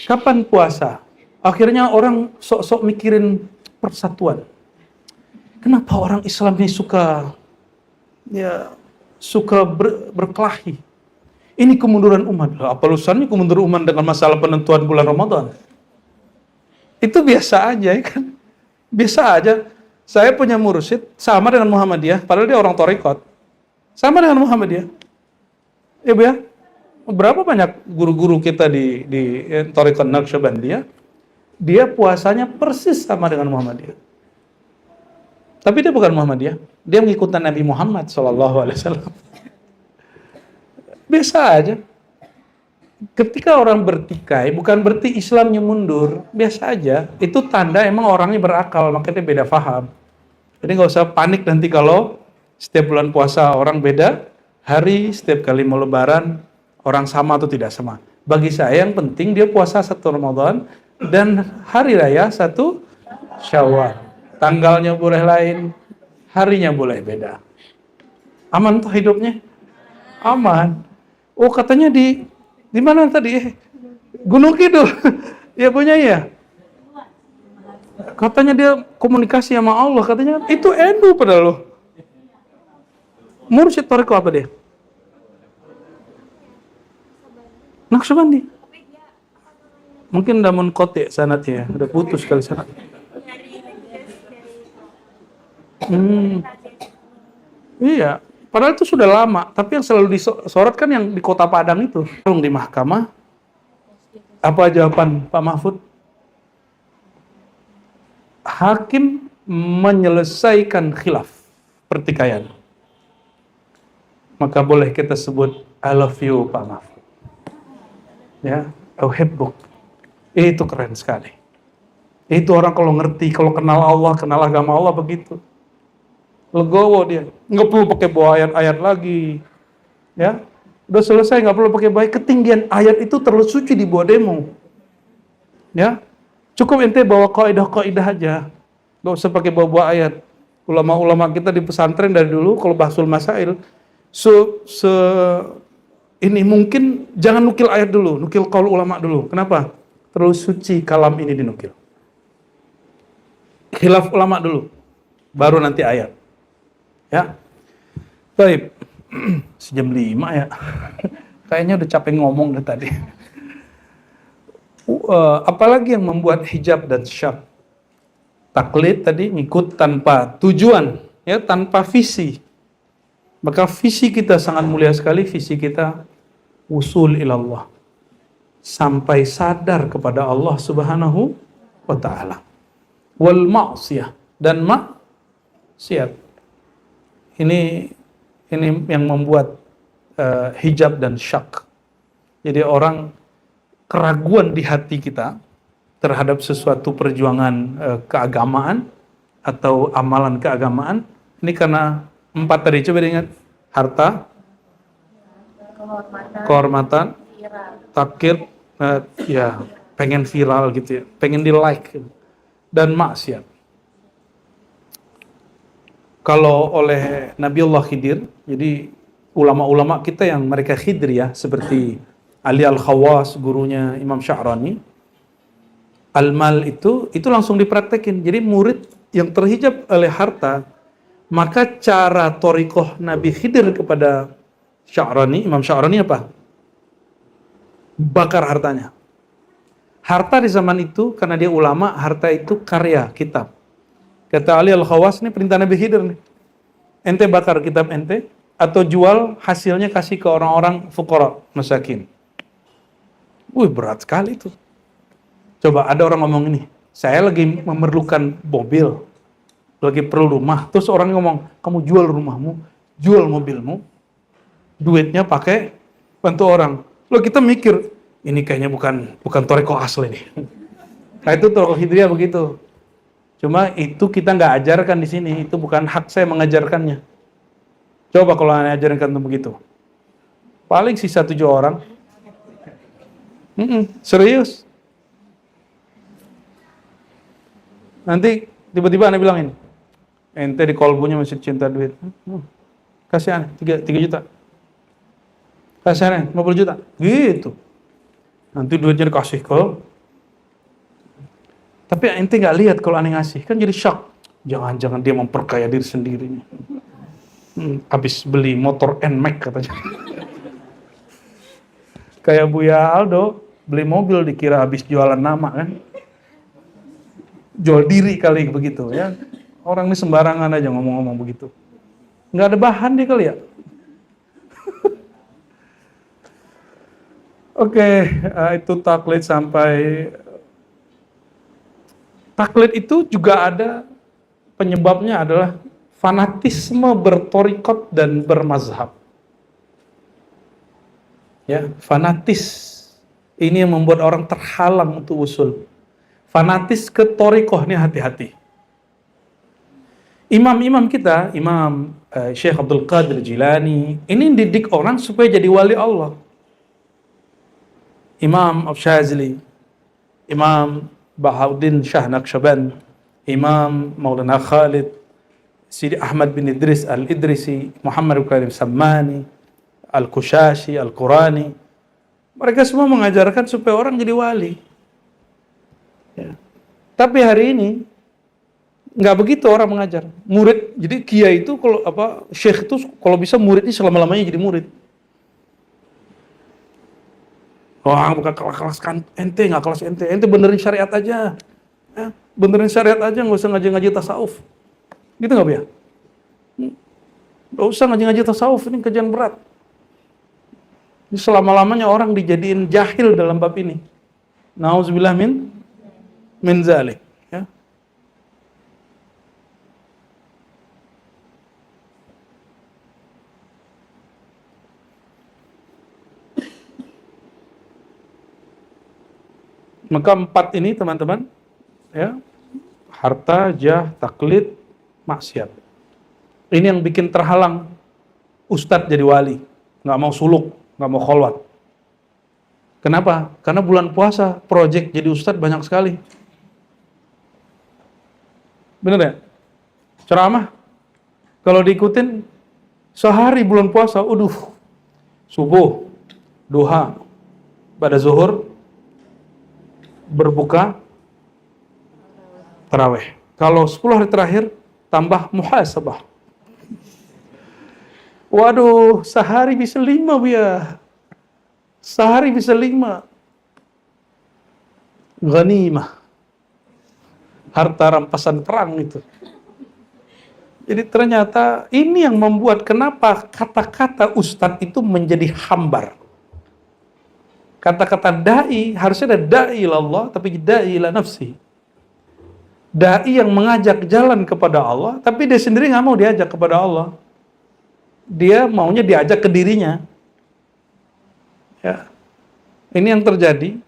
kapan puasa. Akhirnya orang sok-sok mikirin persatuan. Kenapa orang Islam ini suka berkelahi? Ini kemunduran umat. Apa urusannya kemunduran umat dengan masalah penentuan bulan Ramadan? Itu biasa aja ya kan? Biasa aja. Saya punya mursyid sama dengan Muhammadiyah, padahal dia orang Thariqat. Sama dengan Muhammadiyah. Ya Bu ya? Berapa banyak guru-guru kita di Thariqat Naqsyabandiyah, dia puasanya persis sama dengan Muhammadiyah. Tapi dia bukan Muhammadiyah. Dia mengikuti Nabi Muhammad SAW. Biasa aja. Ketika orang bertikai, bukan berarti Islamnya mundur. Biasa aja. Itu tanda emang orangnya berakal, makanya dia beda paham. Jadi nggak usah panik nanti kalau setiap bulan puasa orang beda hari, setiap kali mau lebaran, orang sama atau tidak sama. Bagi saya yang penting dia puasa 1 Ramadan dan hari raya 1 Syawal. Tanggalnya boleh lain, harinya boleh beda. Aman tuh hidupnya? Aman. Oh katanya di mana tadi? Gunung Kidul. Ya punya ya. Katanya dia komunikasi sama Allah. Katanya itu NU padahal loh. Mursyid Thariqah apa dia? Naqsyabandi. Mungkin udah munqati sanadnya, udah putus kali sanad. Iya, padahal itu sudah lama, tapi yang selalu disorot kan yang di Kota Padang itu. Di mahkamah, apa jawaban Pak Mahfud? Hakim menyelesaikan khilaf, pertikaian. Maka boleh kita sebut, I love you Pak Mahfud. Ya, uhibbuk. Itu keren sekali. Itu orang kalau ngerti, kalau kenal Allah, kenal agama Allah begitu. Legowo dia, nggak perlu pakai bawa ayat-ayat lagi, ya, udah selesai nggak perlu pakai baik. Ketinggian ayat itu terlalu suci dibawa demo, ya, cukup ente bawa kaidah-kaidah aja, nggak usah pakai bawa ayat. Ulama-ulama kita di pesantren dari dulu kalau bahsul masail, ini mungkin jangan nukil ayat dulu, nukil qaul ulama dulu. Kenapa? Terlalu suci kalam ini dinukil. Khilaf ulama dulu, baru nanti ayat. Ya, baik. Sejam 5 ya. Kayaknya udah capek ngomong dari tadi. Apalagi yang membuat hijab dan syab? Taklid tadi, ngikut tanpa tujuan, ya, tanpa visi. Maka visi kita sangat mulia sekali, visi kita usul ilallah. Sampai sadar kepada Allah Subhanahu wa Ta'ala. Wal ma'siyah, dan maksiat. Ini yang membuat hijab dan syak. Jadi orang keraguan di hati kita terhadap sesuatu perjuangan keagamaan atau amalan keagamaan. Ini karena 4 tadi, coba ingat. Harta, kehormatan, takir, ya pengen viral gitu ya, pengen di like, dan maksiat. Kalau oleh Nabiullah Khidir, jadi ulama-ulama kita yang mereka Khidir ya, seperti Ali Al-Khawas, gurunya Imam Sya'rani, al-mal itu langsung dipraktekin. Jadi murid yang terhijab oleh harta, maka cara thariqah Nabi Khidir kepada Sya'rani, Imam Sya'rani apa? Bakar hartanya. Harta di zaman itu, karena dia ulama, harta itu karya, kitab. Kata Ali Al-Khawas, ini perintah Nabi Khidir nih. Ente bakar kitab ente, atau jual hasilnya kasih ke orang-orang fuqara, masakin. Berat sekali itu. Coba ada orang ngomong ini, saya lagi memerlukan mobil, lagi perlu rumah. Terus orang ngomong, kamu jual rumahmu, jual mobilmu, duitnya pakai bantu orang. Loh kita mikir, ini kayaknya bukan thariqah asli nih. Nah itu thariqah Khidriyah begitu. Cuma itu kita nggak ajarkan di sini, itu bukan hak saya mengajarkannya. Coba kalau anda ajarkan begitu, paling sisa 7 orang. Serius. Nanti tiba-tiba Anda bilang ini, ente di kolbunya masih cinta duit. Kasih aneh, 3 juta. Kasih aneh, 50 juta. Gitu. Nanti duitnya dikasih ke. Tapi ente nggak lihat kalau aneh ngasih. Kan jadi shock. Jangan-jangan dia memperkaya diri sendiri. Habis beli motor NMAX katanya. Kayak Buya Aldo, beli mobil dikira habis jualan nama kan. Jual diri kali begitu ya. Orang ini sembarangan aja ngomong-ngomong begitu. Nggak ada bahan dia kali ya. Oke, itu taklid sampai. Taklid itu juga ada penyebabnya adalah fanatisme bertorikot dan bermazhab. Ya, fanatis ini yang membuat orang terhalang untuk usul. Fanatis ke torikoh ini hati-hati. Imam-imam kita, Imam Syekh Abdul Qadir Jilani, ini didik orang supaya jadi wali Allah. Imam Ash-Shazili, Imam Bahauddin Shah Naqsyaband, Imam Maulana Khalid, Sidi Ahmad bin Idris Al-Idrisi, Muhammad bin Karim Sammani, Al-Kushashi, Al-Qurani. Mereka semua mengajarkan supaya orang jadi wali. Ya. Tapi hari ini nggak begitu orang mengajar. Murid, jadi kiai itu kalau syekh itu kalau bisa muridnya selama-lamanya jadi murid. Wah, bukan kelas kan ente, nggak kelas ente benerin syariat aja. Ya, benerin syariat aja, nggak usah ngaji-ngaji tasawuf. Gitu nggak ya? Nggak usah ngaji-ngaji tasawuf, ini kerjaan berat. Ini selama-lamanya orang dijadiin jahil dalam bab ini. Nauzubillah min zalik. Ya. Maka 4 ini teman-teman, ya, harta, jah, taklid, maksiat. Ini yang bikin terhalang ustadz jadi wali, nggak mau suluk, nggak mau kholwat. Kenapa? Karena bulan puasa, proyek jadi ustadz banyak sekali. Bener ya? Ceramah, kalau diikutin sehari bulan puasa, subuh, duha, pada zuhur, berbuka, tarawih. Kalau 10 hari terakhir, tambah muhasabah. Waduh, sehari bisa 5 ya. Sehari bisa 5. Ghanimah. Harta rampasan perang itu. Jadi ternyata ini yang membuat kenapa kata-kata ustadz itu menjadi hambar. Kata-kata da'i, harusnya ada da'i ila Allah, tapi da'i ila nafsi. Da'i yang mengajak jalan kepada Allah, tapi dia sendiri nggak mau diajak kepada Allah. Dia maunya diajak ke dirinya. Ya. Ini yang terjadi.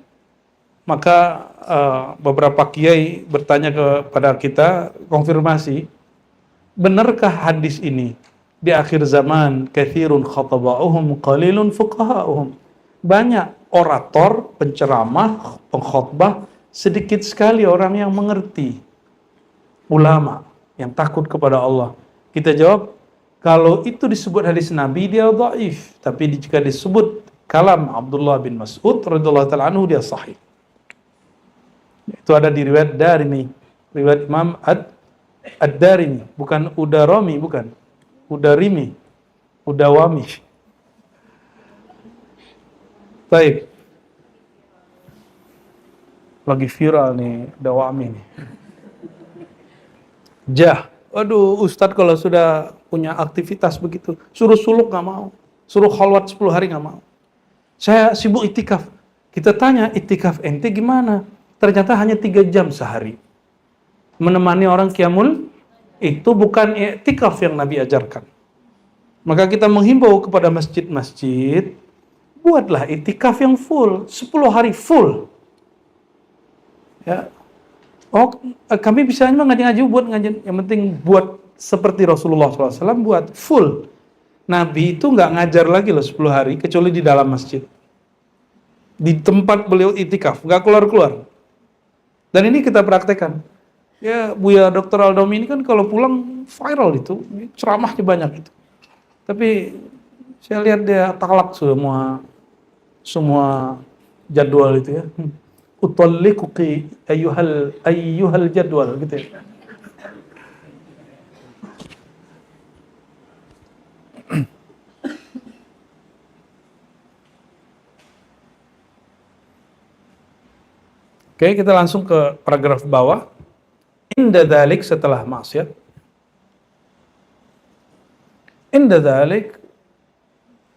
Maka beberapa kiai bertanya kepada kita, konfirmasi, benarkah hadis ini? Di akhir zaman, kathirun khataba'uhum qalilun fuqaha'uhum. Banyak orator, penceramah, pengkhotbah, sedikit sekali orang yang mengerti. Ulama yang takut kepada Allah. Kita jawab, kalau itu disebut hadis Nabi dia dhaif, tapi jika disebut kalam Abdullah bin Mas'ud radhiyallahu ta'ala anhu dia sahih. Itu ada di riwayat Darimi, riwayat Imam Ad-Darimi, bukan Udarami, bukan Udarimi, Udawami. Baik. Lagi viral nih Dawami nih. Jah. Waduh, Ustadz kalau sudah punya aktivitas begitu, suruh suluk nggak mau, suruh khalwat 10 hari nggak mau. Saya sibuk itikaf. Kita tanya, itikaf ente gimana? Ternyata hanya 3 jam sehari. Menemani orang qiyamul, itu bukan itikaf yang Nabi ajarkan. Maka kita menghimbau kepada masjid-masjid, buatlah itikaf yang full, 10 hari full. Ya. Oh, kami bisa ngaji-ngaji buat ngaji, yang penting buat seperti Rasulullah SAW, buat full. Nabi itu nggak ngajar lagi loh 10 hari, kecuali di dalam masjid. Di tempat beliau itikaf, nggak keluar-keluar. Dan ini kita praktekkan. Ya, Buya Dr. Aldomi ini kan kalau pulang viral itu, ceramahnya banyak itu. Tapi saya lihat dia talak semua jadwal itu ya. Utalliquki ayyuhal jadwal gitu ya. Oke, kita langsung ke paragraf bawah. Inda dzalik, setelah maksiat. Inda dzalik,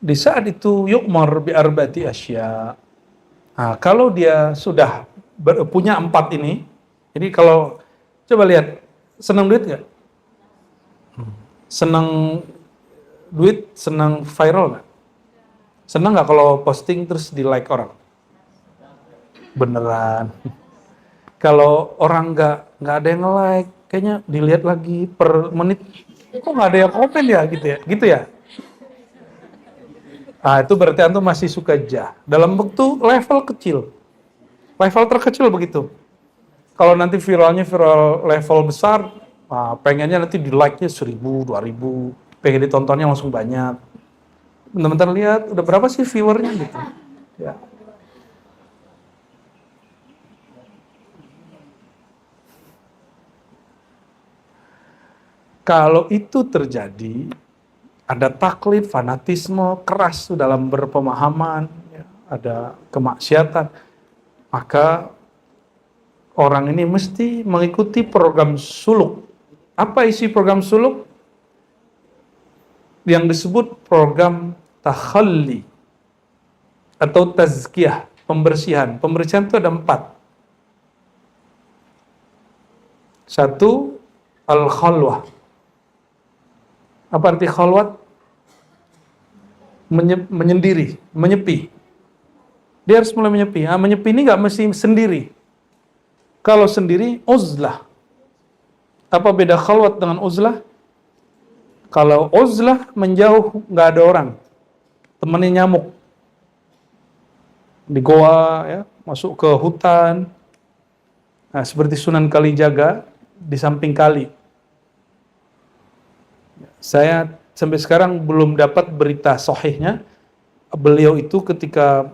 di saat itu yu'mar bi arba'ati asya. Nah, kalau dia sudah punya 4 ini, jadi kalau coba lihat, senang duit nggak? Senang duit, senang viral nggak? Senang nggak kalau posting terus di like orang? Beneran. Kalau orang nggak ada yang like, kayaknya dilihat lagi per menit, kok nggak ada yang komen ya gitu ya. Nah, itu berarti antum masih suka jah. Dalam bentuk level kecil, level terkecil begitu. Kalau nanti viralnya viral level besar, nah, pengennya nanti di like-nya 1000, 2000, pengen ditontonnya langsung banyak. Bentar-bentar lihat, udah berapa sih viewernya gitu. Ya. Kalau itu terjadi, ada taklid, fanatisme, keras dalam berpemahaman, ya, ada kemaksiatan, maka orang ini mesti mengikuti program suluk. Apa isi program suluk? Yang disebut program takhalli atau tazkiyah, pembersihan. Pembersihan itu ada 4. 1, al-khalwah. Apa arti khalwat? Menyendiri, menyepi. Dia harus mulai menyepi. Nah, menyepi ini nggak mesti sendiri. Kalau sendiri, uzlah. Apa beda khalwat dengan uzlah? Kalau uzlah menjauh, nggak ada orang. Temannya nyamuk. Di goa, ya, masuk ke hutan. Nah, seperti Sunan Kalijaga, di samping kali. Saya sampai sekarang belum dapat berita sahihnya. Beliau itu ketika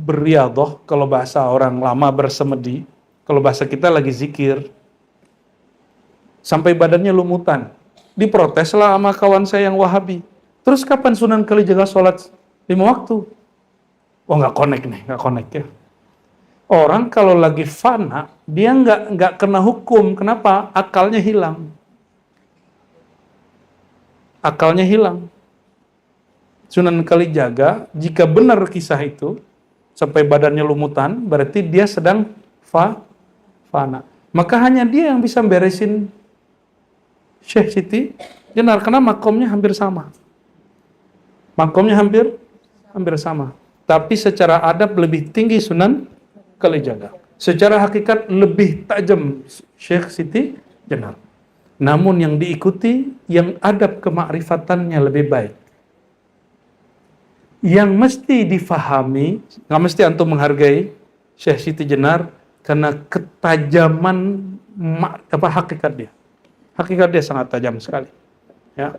beriadah, kalau bahasa orang lama bersemedi, kalau bahasa kita lagi zikir, sampai badannya lumutan. Diproteslah sama kawan saya yang Wahabi. Terus kapan Sunan Kalijaga sholat 5 waktu? Oh, nggak connect ya. Orang kalau lagi fana, dia nggak kena hukum. Kenapa? Akalnya hilang. Akalnya hilang. Sunan Kalijaga, jika benar kisah itu, sampai badannya lumutan, berarti dia sedang fana. Maka hanya dia yang bisa beresin Syekh Siti Jenar, karena makomnya hampir sama. Makomnya hampir sama. Tapi secara adab lebih tinggi Sunan Kalijaga. Secara hakikat lebih tajam Syekh Siti Jenar. Namun yang diikuti, yang adab kemakrifatannya lebih baik. Yang mesti difahami, nggak mesti antum menghargai Syekh Siti Jenar karena ketajaman hakikat dia. Hakikat dia sangat tajam sekali. Ya.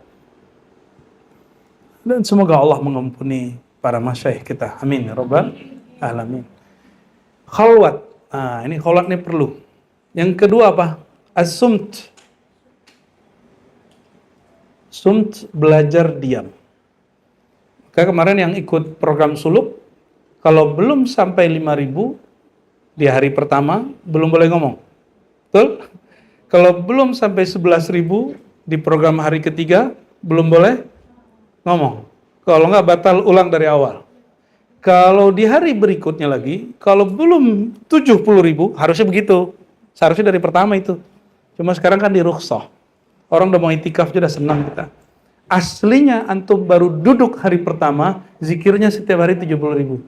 Dan semoga Allah mengampuni para masyayikh kita. Amin ya rabbal alamin. Khalwat. Nah, ini khalwat ini perlu. Yang kedua apa? As-sumt. Sumt, belajar diam. Kayak kemarin yang ikut program suluk, kalau belum sampai 5.000 di hari pertama, belum boleh ngomong. Betul? Kalau belum sampai 11.000 di program hari ketiga, belum boleh ngomong. Kalau nggak, batal ulang dari awal. Kalau di hari berikutnya lagi, kalau belum 70.000, harusnya begitu. Seharusnya dari pertama itu. Cuma sekarang kan di rukhsah. Orang udah mau itikaf sudah senang kita. Aslinya antum baru duduk hari pertama, zikirnya setiap hari 70.000.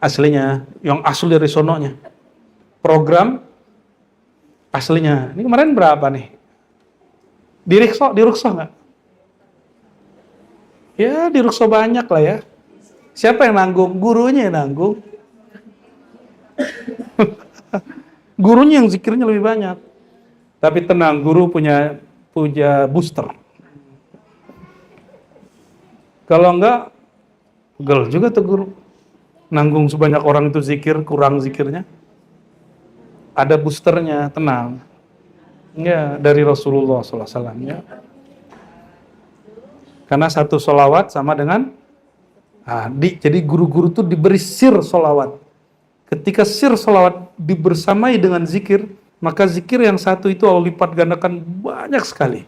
Aslinya, yang asli dari sononya. Program aslinya. Ini kemarin berapa nih? Di rukhsah nggak? Ya, di rukhsah banyak lah ya. Siapa yang nanggung? Gurunya yang nanggung. Gurunya yang zikirnya lebih banyak. Tapi tenang, guru punya booster. Kalau enggak, pegel juga tuh guru. Nanggung sebanyak orang itu zikir, kurang zikirnya. Ada boosternya, tenang. Ya, dari Rasulullah SAW. Ya. Karena satu solawat sama dengan, jadi guru-guru tuh diberi sir solawat. Ketika sir solawat dibersamai dengan zikir, maka zikir yang satu itu Allah lipat gandakan banyak sekali.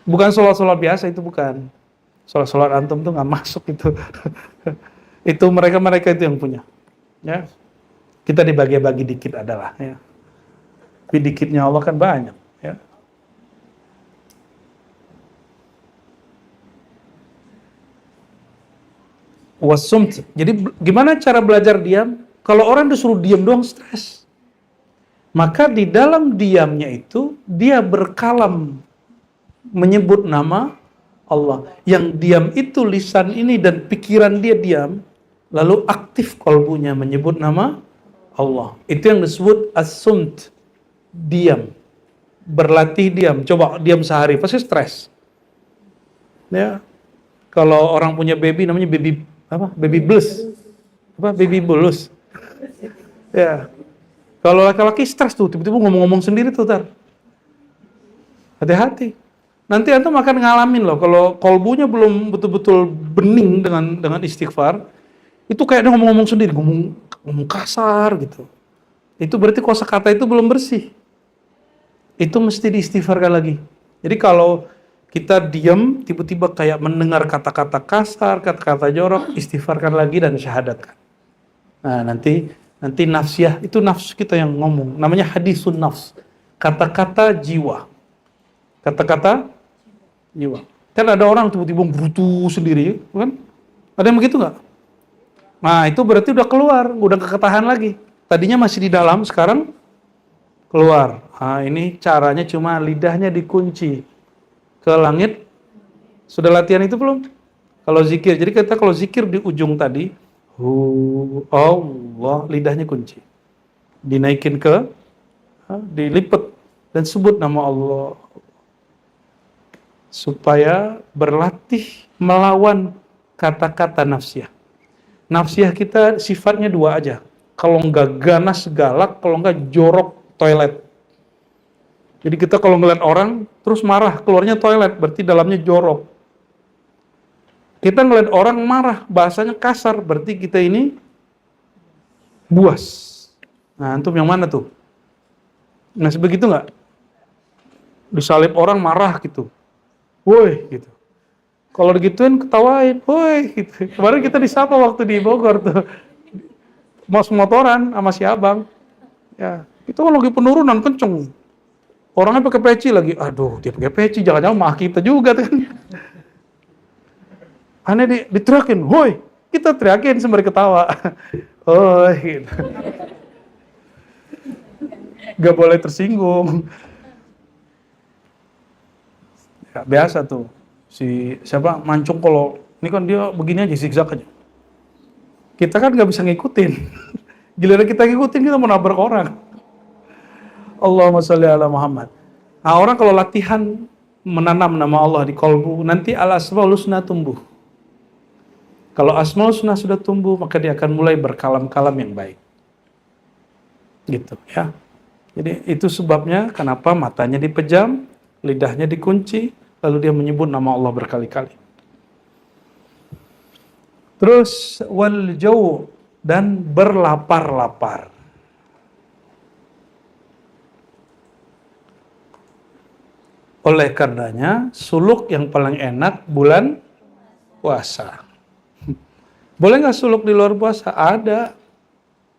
Bukan solawat-solawat biasa, itu bukan. Solawat-solawat antum tuh nggak masuk itu. Itu mereka itu yang punya. Ya, kita dibagi-bagi dikit adalah. Ya. Tapi dikitnya Allah kan banyak. Ya. Wasumt. Jadi gimana cara belajar diam? Kalau orang disuruh diam doang stres. Maka di dalam diamnya itu dia berkalam menyebut nama Allah. Yang diam itu lisan ini dan pikiran dia diam, lalu aktif kalbunya menyebut nama Allah. Itu yang disebut as-sumt, diam. Berlatih diam. Coba diam sehari, pasti stres. Ya. Kalau orang punya baby namanya baby apa? Baby blues. Apa? Baby blues. Ya. Kalau laki-laki stres tuh, tiba-tiba ngomong-ngomong sendiri tuh, tar. Hati-hati. Nanti antum akan ngalamin loh, kalau kolbunya belum betul-betul bening dengan istighfar, itu kayak dia ngomong-ngomong sendiri, ngomong kasar gitu. Itu berarti kosakata itu belum bersih. Itu mesti diistighfarkan lagi. Jadi kalau kita diam, tiba-tiba kayak mendengar kata-kata kasar, kata-kata jorok, istighfarkan lagi dan syahadatkan. Nah, nanti nafsiyah, itu nafsu kita yang ngomong. Namanya hadisun nafs. Kata-kata jiwa. Kata-kata jiwa. Kan ada orang tiba-tiba berutu sendiri, kan? Ada yang begitu nggak? Nah, itu berarti udah keluar, udah nggak ketahan lagi. Tadinya masih di dalam, sekarang keluar. Nah, ini caranya cuma lidahnya dikunci ke langit. Sudah latihan itu belum? Kalau zikir, jadi kita kalau zikir di ujung tadi, Allah, lidahnya kunci. Dinaikin dilipat dan sebut nama Allah. Supaya berlatih melawan kata-kata nafsiyah. Nafsiyah kita sifatnya dua aja. Kalau nggak ganas, galak, kalau nggak jorok, toilet. Jadi kita kalau ngeliat orang, terus marah, keluarnya toilet, berarti dalamnya jorok. Kita ngeliat orang marah, bahasanya kasar, berarti kita ini buas. Nah, antum yang mana tuh? Nah, sebegitu nggak? Disalib orang marah gitu. Woi, gitu. Kalau digituin ketawain, woi, gitu. Kemarin kita disapa waktu di Bogor tuh, motoran sama si abang. Ya, itu kan lagi penurunan kenceng. Orangnya pakai peci lagi. Aduh, dia pakai peci, jangan-jangan mah kita juga kan. Aneh diteriakin, woi, kita teriakin sembari ketawa. Oh, gitu. Gak boleh tersinggung. Ya, biasa tuh siapa mancung, kalau ini kan dia begini aja zigzag aja. Kita kan nggak bisa ngikutin. Giliran kita ngikutin, kita mau nabrak orang. Allahumma sholli ala Muhammad. Nah, orang kalau latihan menanam nama Allah di kolbu, nanti al-asmaul husna tumbuh. Kalau asmaul husna sudah tumbuh, maka dia akan mulai berkalam-kalam yang baik. Gitu ya. Jadi itu sebabnya kenapa matanya dipejam, lidahnya dikunci, lalu dia menyebut nama Allah berkali-kali. Terus wal jau', dan berlapar-lapar. Oleh karenanya suluk yang paling enak bulan puasa. Boleh nggak suluk di luar puasa? Ada.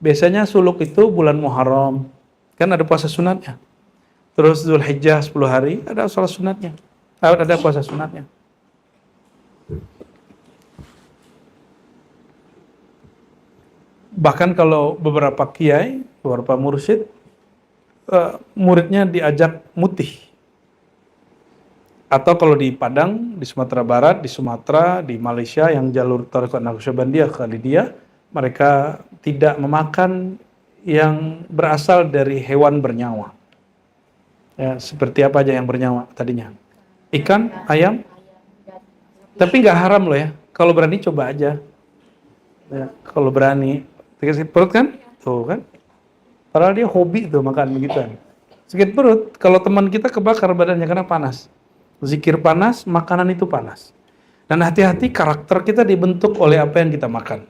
Biasanya suluk itu bulan Muharram, kan ada puasa sunatnya. Terus Dzulhijjah 10 hari, ada salat sunatnya. Ada puasa sunatnya. Bahkan kalau beberapa kiai, beberapa mursyid, muridnya diajak mutih. Atau kalau di Padang, di Sumatera Barat, di Sumatera, di Malaysia yang jalur Tariqat Naqsyabandiyah ke Khalidiyah, mereka tidak memakan yang berasal dari hewan bernyawa. Ya, seperti apa aja yang bernyawa tadinya? Ikan, ayam, tapi nggak haram loh ya. Kalau berani coba aja. Ya, kalau berani, sakit perut kan? Tuh kan? Padahal dia hobi tuh makan begituan. Sakit perut, kalau teman kita kebakar badannya karena panas. Zikir panas, makanan itu panas. Dan hati-hati karakter kita dibentuk oleh apa yang kita makan.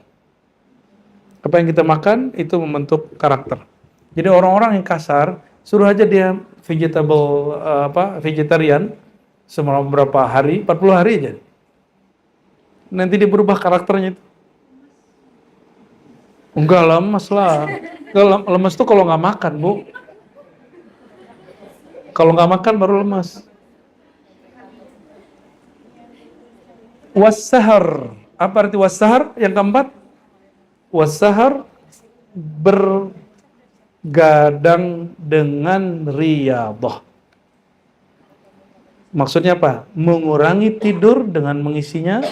Apa yang kita makan itu membentuk karakter. Jadi orang-orang yang kasar, suruh aja dia vegetarian selama beberapa hari, 40 hari aja. Nanti dia berubah karakternya itu. Enggak lemes lah. Lemes tuh kalau nggak makan, Bu. Kalau nggak makan baru lemes. Wassahar. Apa arti wassahar? Yang keempat, wassahar bergadang dengan riyadhah. Maksudnya apa? Mengurangi tidur dengan mengisinya.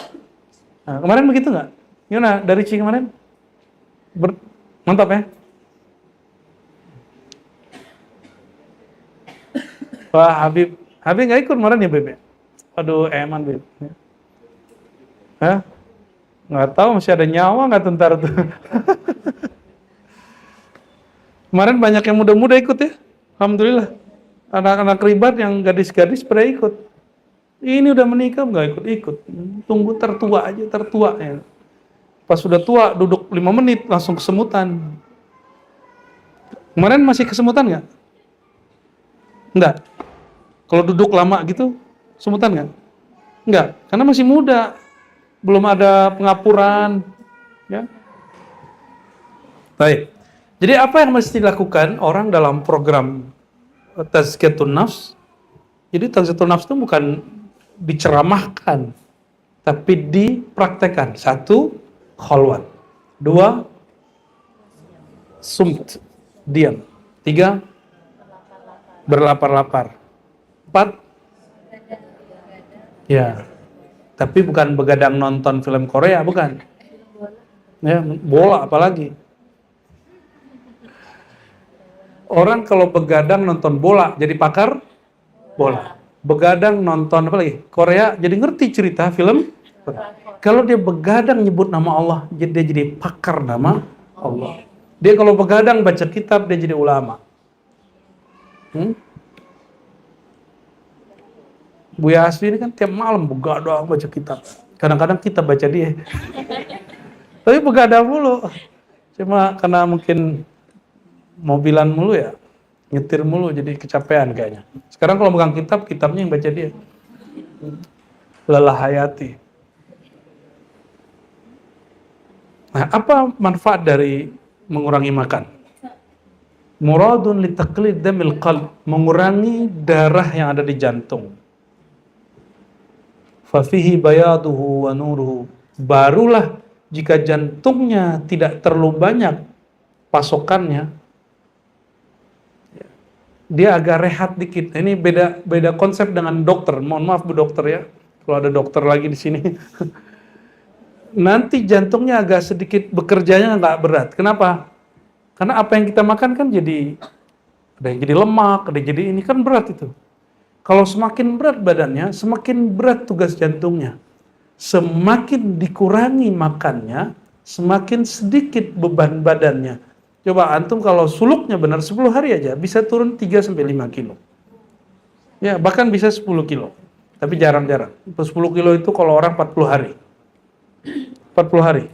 Nah, kemarin begitu nggak? Gimana dari Ci kemarin? Mantap ya? Wah, Habib nggak ikut kemarin ya, Beb? Aduh, eman, Beb. Hah? Nggak tahu, masih ada nyawa nggak tentara tuh. Kemarin banyak yang muda-muda ikut ya. Alhamdulillah. Anak-anak ribat yang gadis-gadis pada ikut. Ini udah menikah nggak ikut-ikut. Tunggu tertua aja, tertua ya. Pas sudah tua, duduk 5 menit langsung kesemutan. Kemarin masih kesemutan nggak? Enggak. Kalau duduk lama gitu, semutan nggak? Enggak, karena masih muda. Belum ada pengapuran. Ya. Baik. Jadi apa yang mesti dilakukan orang dalam program Tazkiyatun Nafs? Jadi Tazkiyatun Nafs itu bukan diceramahkan, tapi dipraktekkan. 1, khalwat. 2, sumt, diam. 3, berlapar-lapar. 4, ya. Tapi bukan begadang nonton film Korea, bukan. Ya, bola apalagi. Orang kalau begadang nonton bola jadi pakar bola. Begadang nonton apa lagi? Korea jadi ngerti cerita film. Kalau dia begadang nyebut nama Allah, dia jadi pakar nama Allah. Dia kalau begadang baca kitab, dia jadi ulama. Buya Asli ini kan tiap malam begadang baca kitab. Kadang-kadang kita baca dia. Tapi begadang mulu. Cuma karena mungkin mobilan mulu ya, nyetir mulu jadi kecapean kayaknya. Sekarang kalau pegang kitab, kitabnya yang baca dia. Lelah hayati. Nah, apa manfaat dari mengurangi makan? Muradun li taqlid damil qalb, mengurangi darah yang ada di jantung. Fafihi bayaduhu wa nuruhu. Barulah jika jantungnya tidak terlalu banyak pasokannya, dia agak rehat dikit. Ini beda konsep dengan dokter. Mohon maaf Bu dokter ya, kalau ada dokter lagi di sini. Nanti jantungnya agak sedikit bekerjanya nggak berat. Kenapa? Karena apa yang kita makan kan jadi ada yang jadi lemak, ada yang jadi ini kan berat itu. Kalau semakin berat badannya, semakin berat tugas jantungnya. Semakin dikurangi makannya, semakin sedikit beban badannya. Coba antum kalau suluknya benar 10 hari aja bisa turun 3-5 kilo. Ya, bahkan bisa 10 kilo. Tapi jarang-jarang. 10 kilo itu kalau orang 40 hari. 40 hari.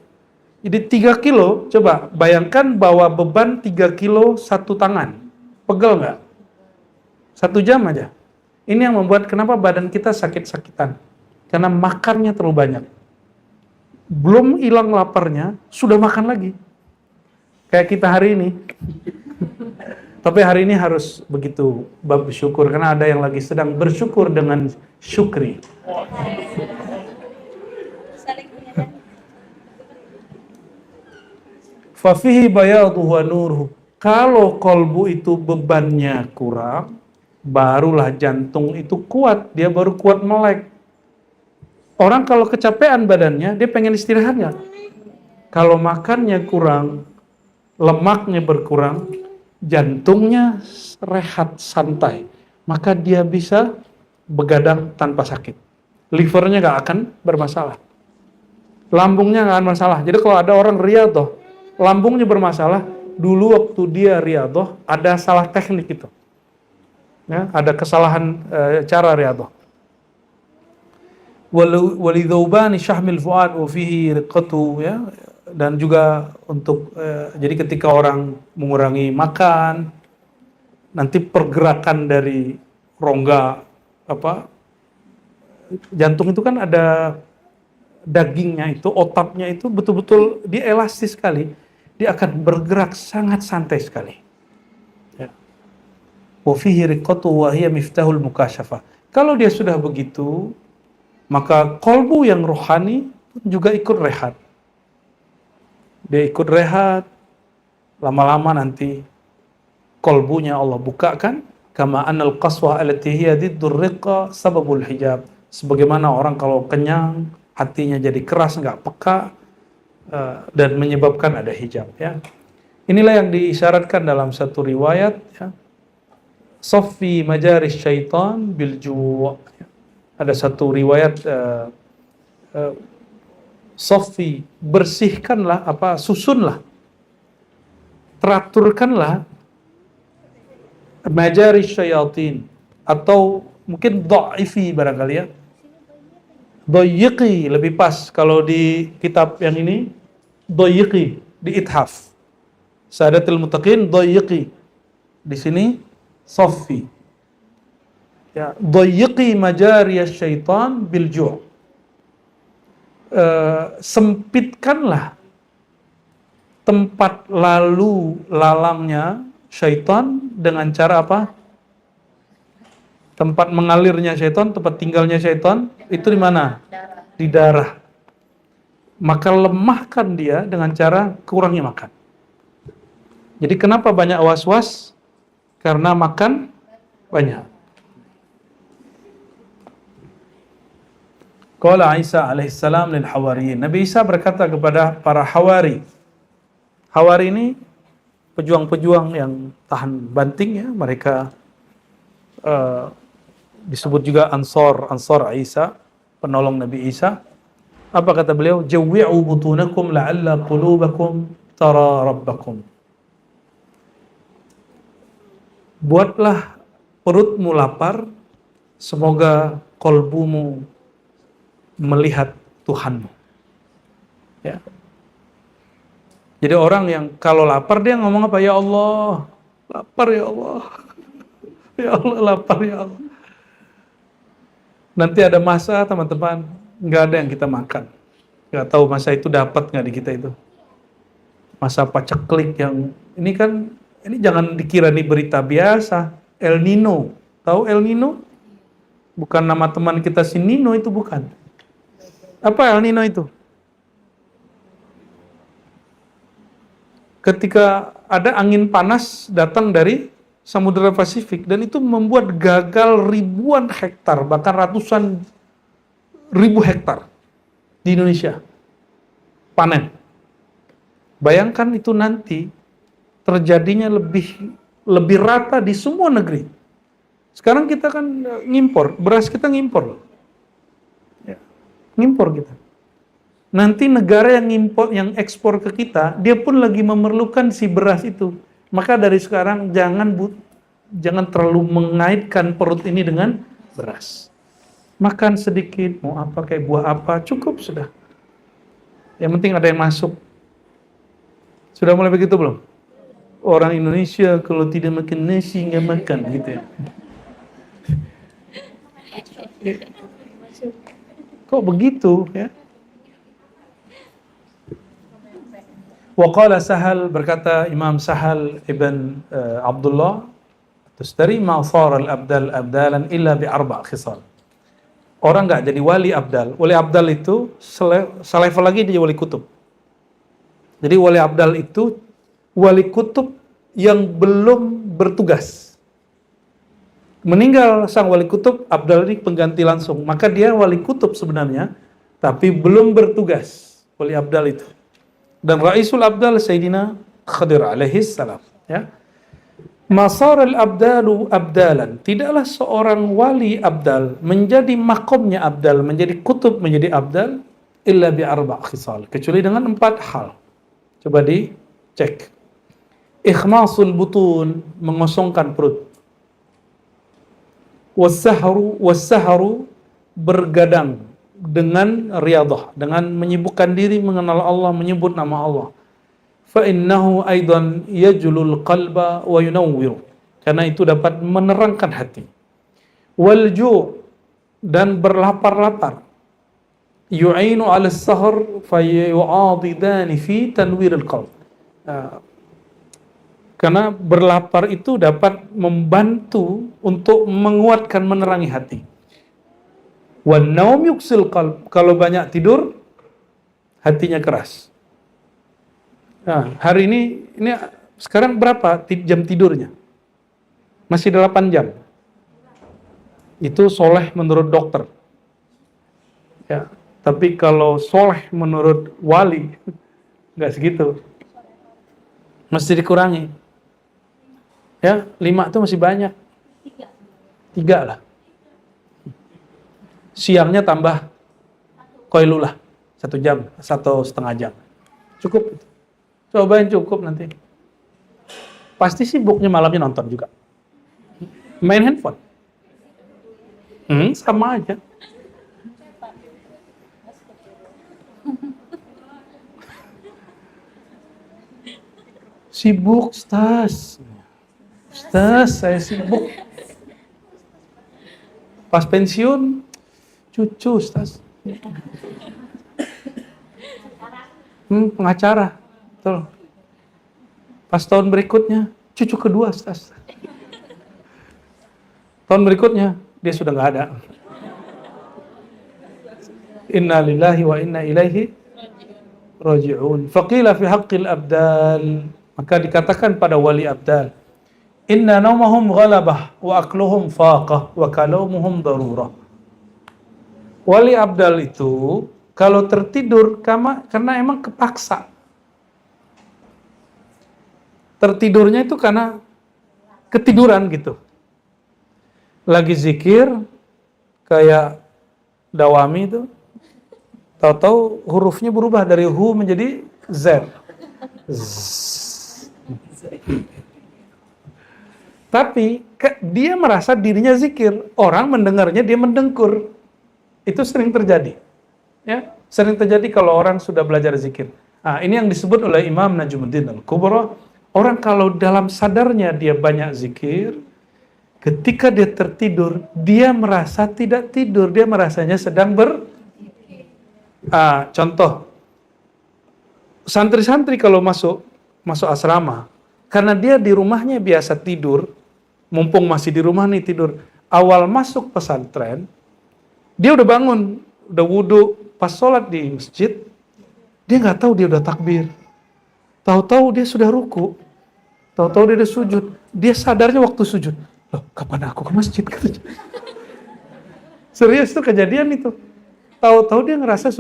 Jadi 3 kilo, coba bayangkan bawa beban 3 kilo satu tangan. Pegel nggak? 1 jam aja. Ini yang membuat kenapa badan kita sakit-sakitan. Karena makannya terlalu banyak. Belum hilang laparnya, sudah makan lagi. Kayak kita hari ini. Tapi hari ini harus begitu bab syukur. Karena ada yang lagi sedang bersyukur dengan syukri. Fafihi bayaduhu wa nuruhu. Kalau kolbu itu bebannya kurang, barulah jantung itu kuat, dia baru kuat melek. Orang kalau kecapean badannya, dia pengen istirahat nggak? Kalau makannya kurang, lemaknya berkurang, jantungnya rehat santai, maka dia bisa begadang tanpa sakit. Livernya nggak akan bermasalah. Lambungnya nggak akan masalah. Jadi kalau ada orang riyadhah, lambungnya bermasalah, dulu waktu dia riyadhah, ada salah teknik itu. Ya, ada kesalahan cara riyadhah. Walidzaubani syahmil fuad wa fihi riqatu, ya, dan juga untuk jadi ketika orang mengurangi makan, nanti pergerakan dari rongga jantung itu kan ada dagingnya itu, otaknya itu betul-betul dia elastis sekali, dia akan bergerak sangat santai sekali. Ya. Wa fihi riqatu wa hiya miftahul mukasyafah. Kalau dia sudah begitu, maka kolbu yang rohani juga ikut rehat. Dia ikut rehat, lama-lama nanti kolbunya Allah bukakan. Kama anal qaswa allati hiya diddur riqa sababul hijab. Sebagaimana orang kalau kenyang, hatinya jadi keras, nggak peka, dan menyebabkan ada hijab. Ya. Inilah yang diisyaratkan dalam satu riwayat. Ya. Soffi majaris syaitan bil ju'. Ada satu riwayat Sofi, bersihkanlah, susunlah, teraturkanlah majaris syaitin, atau mungkin dha'ifi barangkali ya. Dhayiqi lebih pas kalau di kitab yang ini, dhayiqi di ithaf. Sadatul Muttaqin dhayiqi. Di sini Sofi. Ya, dhayiqi majariyas syaitan bil ju'. Sempitkanlah tempat lalu lalangnya syaitan dengan cara apa? Tempat mengalirnya syaitan, tempat tinggalnya syaitan itu di mana? Di darah. Maka lemahkan dia dengan cara kurangi makan. Jadi kenapa banyak was-was? Karena makan banyak. Qala Isa alaihissalam lil hawariyin. Nabi Isa berkata kepada para hawari. Hawari ini pejuang-pejuang yang tahan banting ya, mereka disebut juga Ansar Isa, penolong Nabi Isa. Apa kata beliau? Jawwi'u butunakum la'alla qulubakum tara rabbakum. Buatlah perutmu lapar, semoga kolbumu melihat Tuhanmu. Ya. Jadi orang yang kalau lapar dia ngomong apa? Ya Allah, lapar ya Allah. Ya Allah, lapar ya Allah. Nanti ada masa teman-teman nggak ada yang kita makan. Nggak tahu masa itu dapat nggak di kita itu. Masa paceklik yang ini kan, ini jangan dikira nih berita biasa. El Nino, tahu El Nino? Bukan nama teman kita si Nino, itu bukan. Apa El Nino itu? Ketika ada angin panas datang dari Samudra Pasifik, dan itu membuat gagal ribuan hektar, bahkan ratusan ribu hektar di Indonesia panen. Bayangkan itu nanti terjadinya lebih rata di semua negeri. Sekarang kita kan ngimpor, beras kita ngimpor. Ngimpor kita. Nanti negara yang ngimpor, yang ekspor ke kita, dia pun lagi memerlukan si beras itu. Maka dari sekarang jangan terlalu mengaitkan perut ini dengan beras. Makan sedikit, mau apa kayak buah apa, cukup sudah. Yang penting ada yang masuk. Sudah mulai begitu belum? Orang Indonesia kalau tidak makan nasi nggak makan gitu ya. Kok begitu ya? Waqala Sahal, berkata Imam Sahal ibn Abdullah Tustari, ma sara al-abdal abdalan illa bi arba' khisal. Orang nggak jadi wali abdal. Wali abdal itu selevel lagi dia wali kutub. Jadi wali abdal itu wali kutub yang belum bertugas. Meninggal sang wali kutub, Abdal ini pengganti langsung. Maka dia wali kutub sebenarnya, tapi belum bertugas, wali Abdal itu. Dan Raisul Abdal Sayyidina Khadir alaihi salam. Ya. Masar al-abdalu abdalan. Tidaklah seorang wali abdal menjadi makomnya abdal, menjadi kutub, menjadi abdal, illa bi arba' khisal. Kecuali dengan 4 hal. Coba dicek. Ikhmasul butun, mengosongkan perut. Wassaharu, bergadang dengan riyadhah, dengan menyibukkan diri mengenal Allah, menyebut nama Allah. Fa innahu aidan yajlul qalba wa yunawwiru, karena itu dapat menerangkan hati. Wal ju', dan berlapar-lapar, yu'inu 'ala as-sahr fa yu'adidani fi tanwiril qalb. Karena berlapar itu dapat membantu untuk menguatkan, menerangi hati. Wan naum yuksil qalb, kalau banyak tidur hatinya keras. Nah, hari ini sekarang berapa jam tidurnya? Masih 8 jam. Itu soleh menurut dokter. Ya, tapi kalau soleh menurut wali, nggak segitu. Mesti dikurangi. Ya, 5 itu masih banyak. 3 lah. Siangnya tambah koilulah 1 jam, 1,5 jam. Cukup. Cobain cukup nanti. Pasti sibuknya malamnya nonton juga. Main handphone. Sama aja. Sibuk, Ustaz. Ustaz, saya sibuk. Pas pensiun, cucu, Ustaz. Pengacara. Betul. Pas tahun berikutnya, cucu kedua, Ustaz. Tahun berikutnya, dia sudah nggak ada. Inna lillahi wa inna ilaihi raji'un. Faqila fi haqqil abdal. Maka dikatakan pada wali abdal, inna naumahum ghalabah wa akluhum faqah wa kalumuhum darurah. Wali abdal itu kalau tertidur karena emang kepaksa. Tertidurnya itu karena ketiduran gitu. Lagi zikir kayak Dawami itu, tahu-tahu hurufnya berubah dari hu menjadi z. Tapi dia merasa dirinya zikir, orang mendengarnya dia mendengkur. Itu sering terjadi. Ya, sering terjadi kalau orang sudah belajar zikir. Nah, ini yang disebut oleh Imam Najmuddin Al-Kubra. Orang kalau dalam sadarnya dia banyak zikir, ketika dia tertidur, dia merasa tidak tidur, dia merasanya sedang contoh, santri-santri kalau masuk asrama, karena dia di rumahnya biasa tidur, mumpung masih di rumah nih tidur, awal masuk pesantren, dia udah bangun, udah wudu, pas sholat di masjid, dia nggak tahu dia udah takbir, tahu-tahu dia sudah ruku, tahu-tahu dia udah sujud, dia sadarnya waktu sujud, loh kapan aku ke masjid? Serius tuh kejadian itu, tahu-tahu dia ngerasa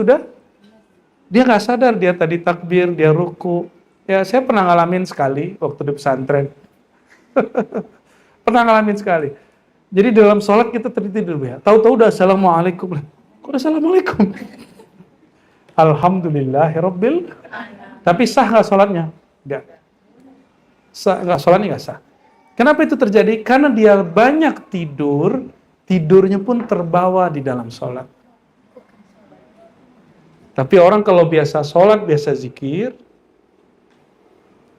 dia nggak sadar dia tadi takbir, dia ruku. Ya saya pernah ngalamin sekali waktu di pesantren, pernah ngalamin sekali. Jadi dalam sholat kita tertidur ya, tahu-tahu udah assalamualaikum, kok udah assalamualaikum? Alhamdulillahirabbil. Tapi sah nggak sholatnya? Nggak. Nggak, sholatnya nggak sah. Kenapa itu terjadi? Karena dia banyak tidur, tidurnya pun terbawa di dalam sholat. Tapi orang kalau biasa sholat, biasa zikir,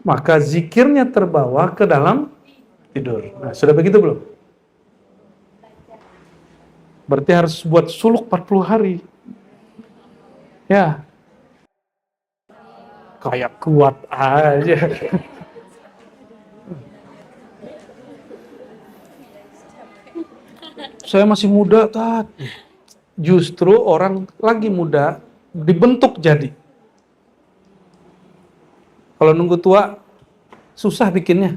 maka zikirnya terbawa ke dalam tidur. Nah, sudah begitu belum? Berarti harus buat suluk 40 hari. Ya. Kayak kuat aja. Saya masih muda, Tat. Justru orang lagi muda dibentuk jadi. Kalau nunggu tua susah bikinnya.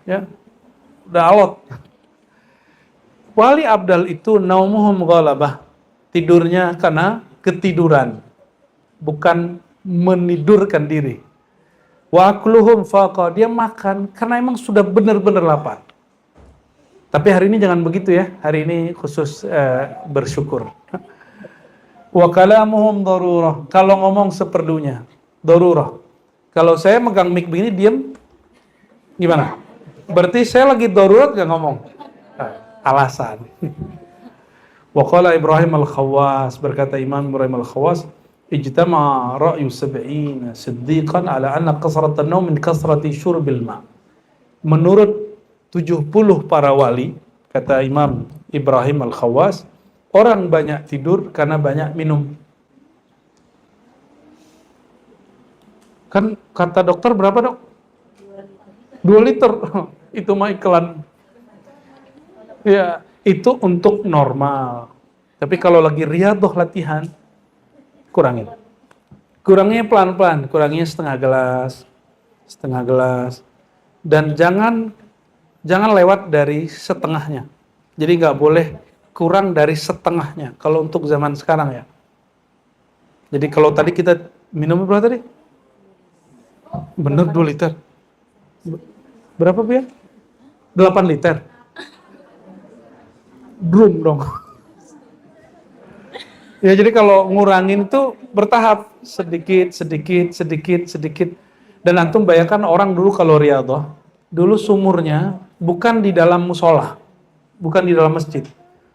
Ya. Udah alot. Wali abdal itu naumuhum ghalabah. Tidurnya karena ketiduran, bukan menidurkan diri. Wa akluhum faqa, dia makan karena emang sudah benar-benar lapar. Tapi hari ini jangan begitu ya. Hari ini khusus bersyukur. Wa kalamuhum darurah, kalau ngomong seperlunya. Darurah. Kalau saya megang mic begini diam, gimana? Berarti saya lagi darurat gak ngomong? Alasan. Wa qala Ibrahim al-Khawwas, berkata Imam Ibrahim al-Khawwas, ijtama ra'yu sab'ina siddiqan ala anna kasratan naum min kasrati syurbil ma. Menurut 70 para wali, kata Imam Ibrahim al-Khawwas, orang banyak tidur karena banyak minum. Kan kata dokter berapa, Dok? 2 liter. Itu mah iklan. Ya, itu untuk normal. Tapi kalau lagi riyadhah latihan, kurangin. Kurangnya pelan-pelan, kurangnya setengah gelas. Dan jangan lewat dari setengahnya. Jadi nggak boleh kurang dari setengahnya. Kalau untuk zaman sekarang ya. Jadi kalau tadi kita minum berapa tadi? Bener 2 liter. Berapa, Bu ya? 8 liter. Drum dong. Ya, jadi kalau ngurangin itu bertahap, sedikit. Dan antum bayangkan orang dulu kalau riyadhah, dulu sumurnya bukan di dalam musola, bukan di dalam masjid.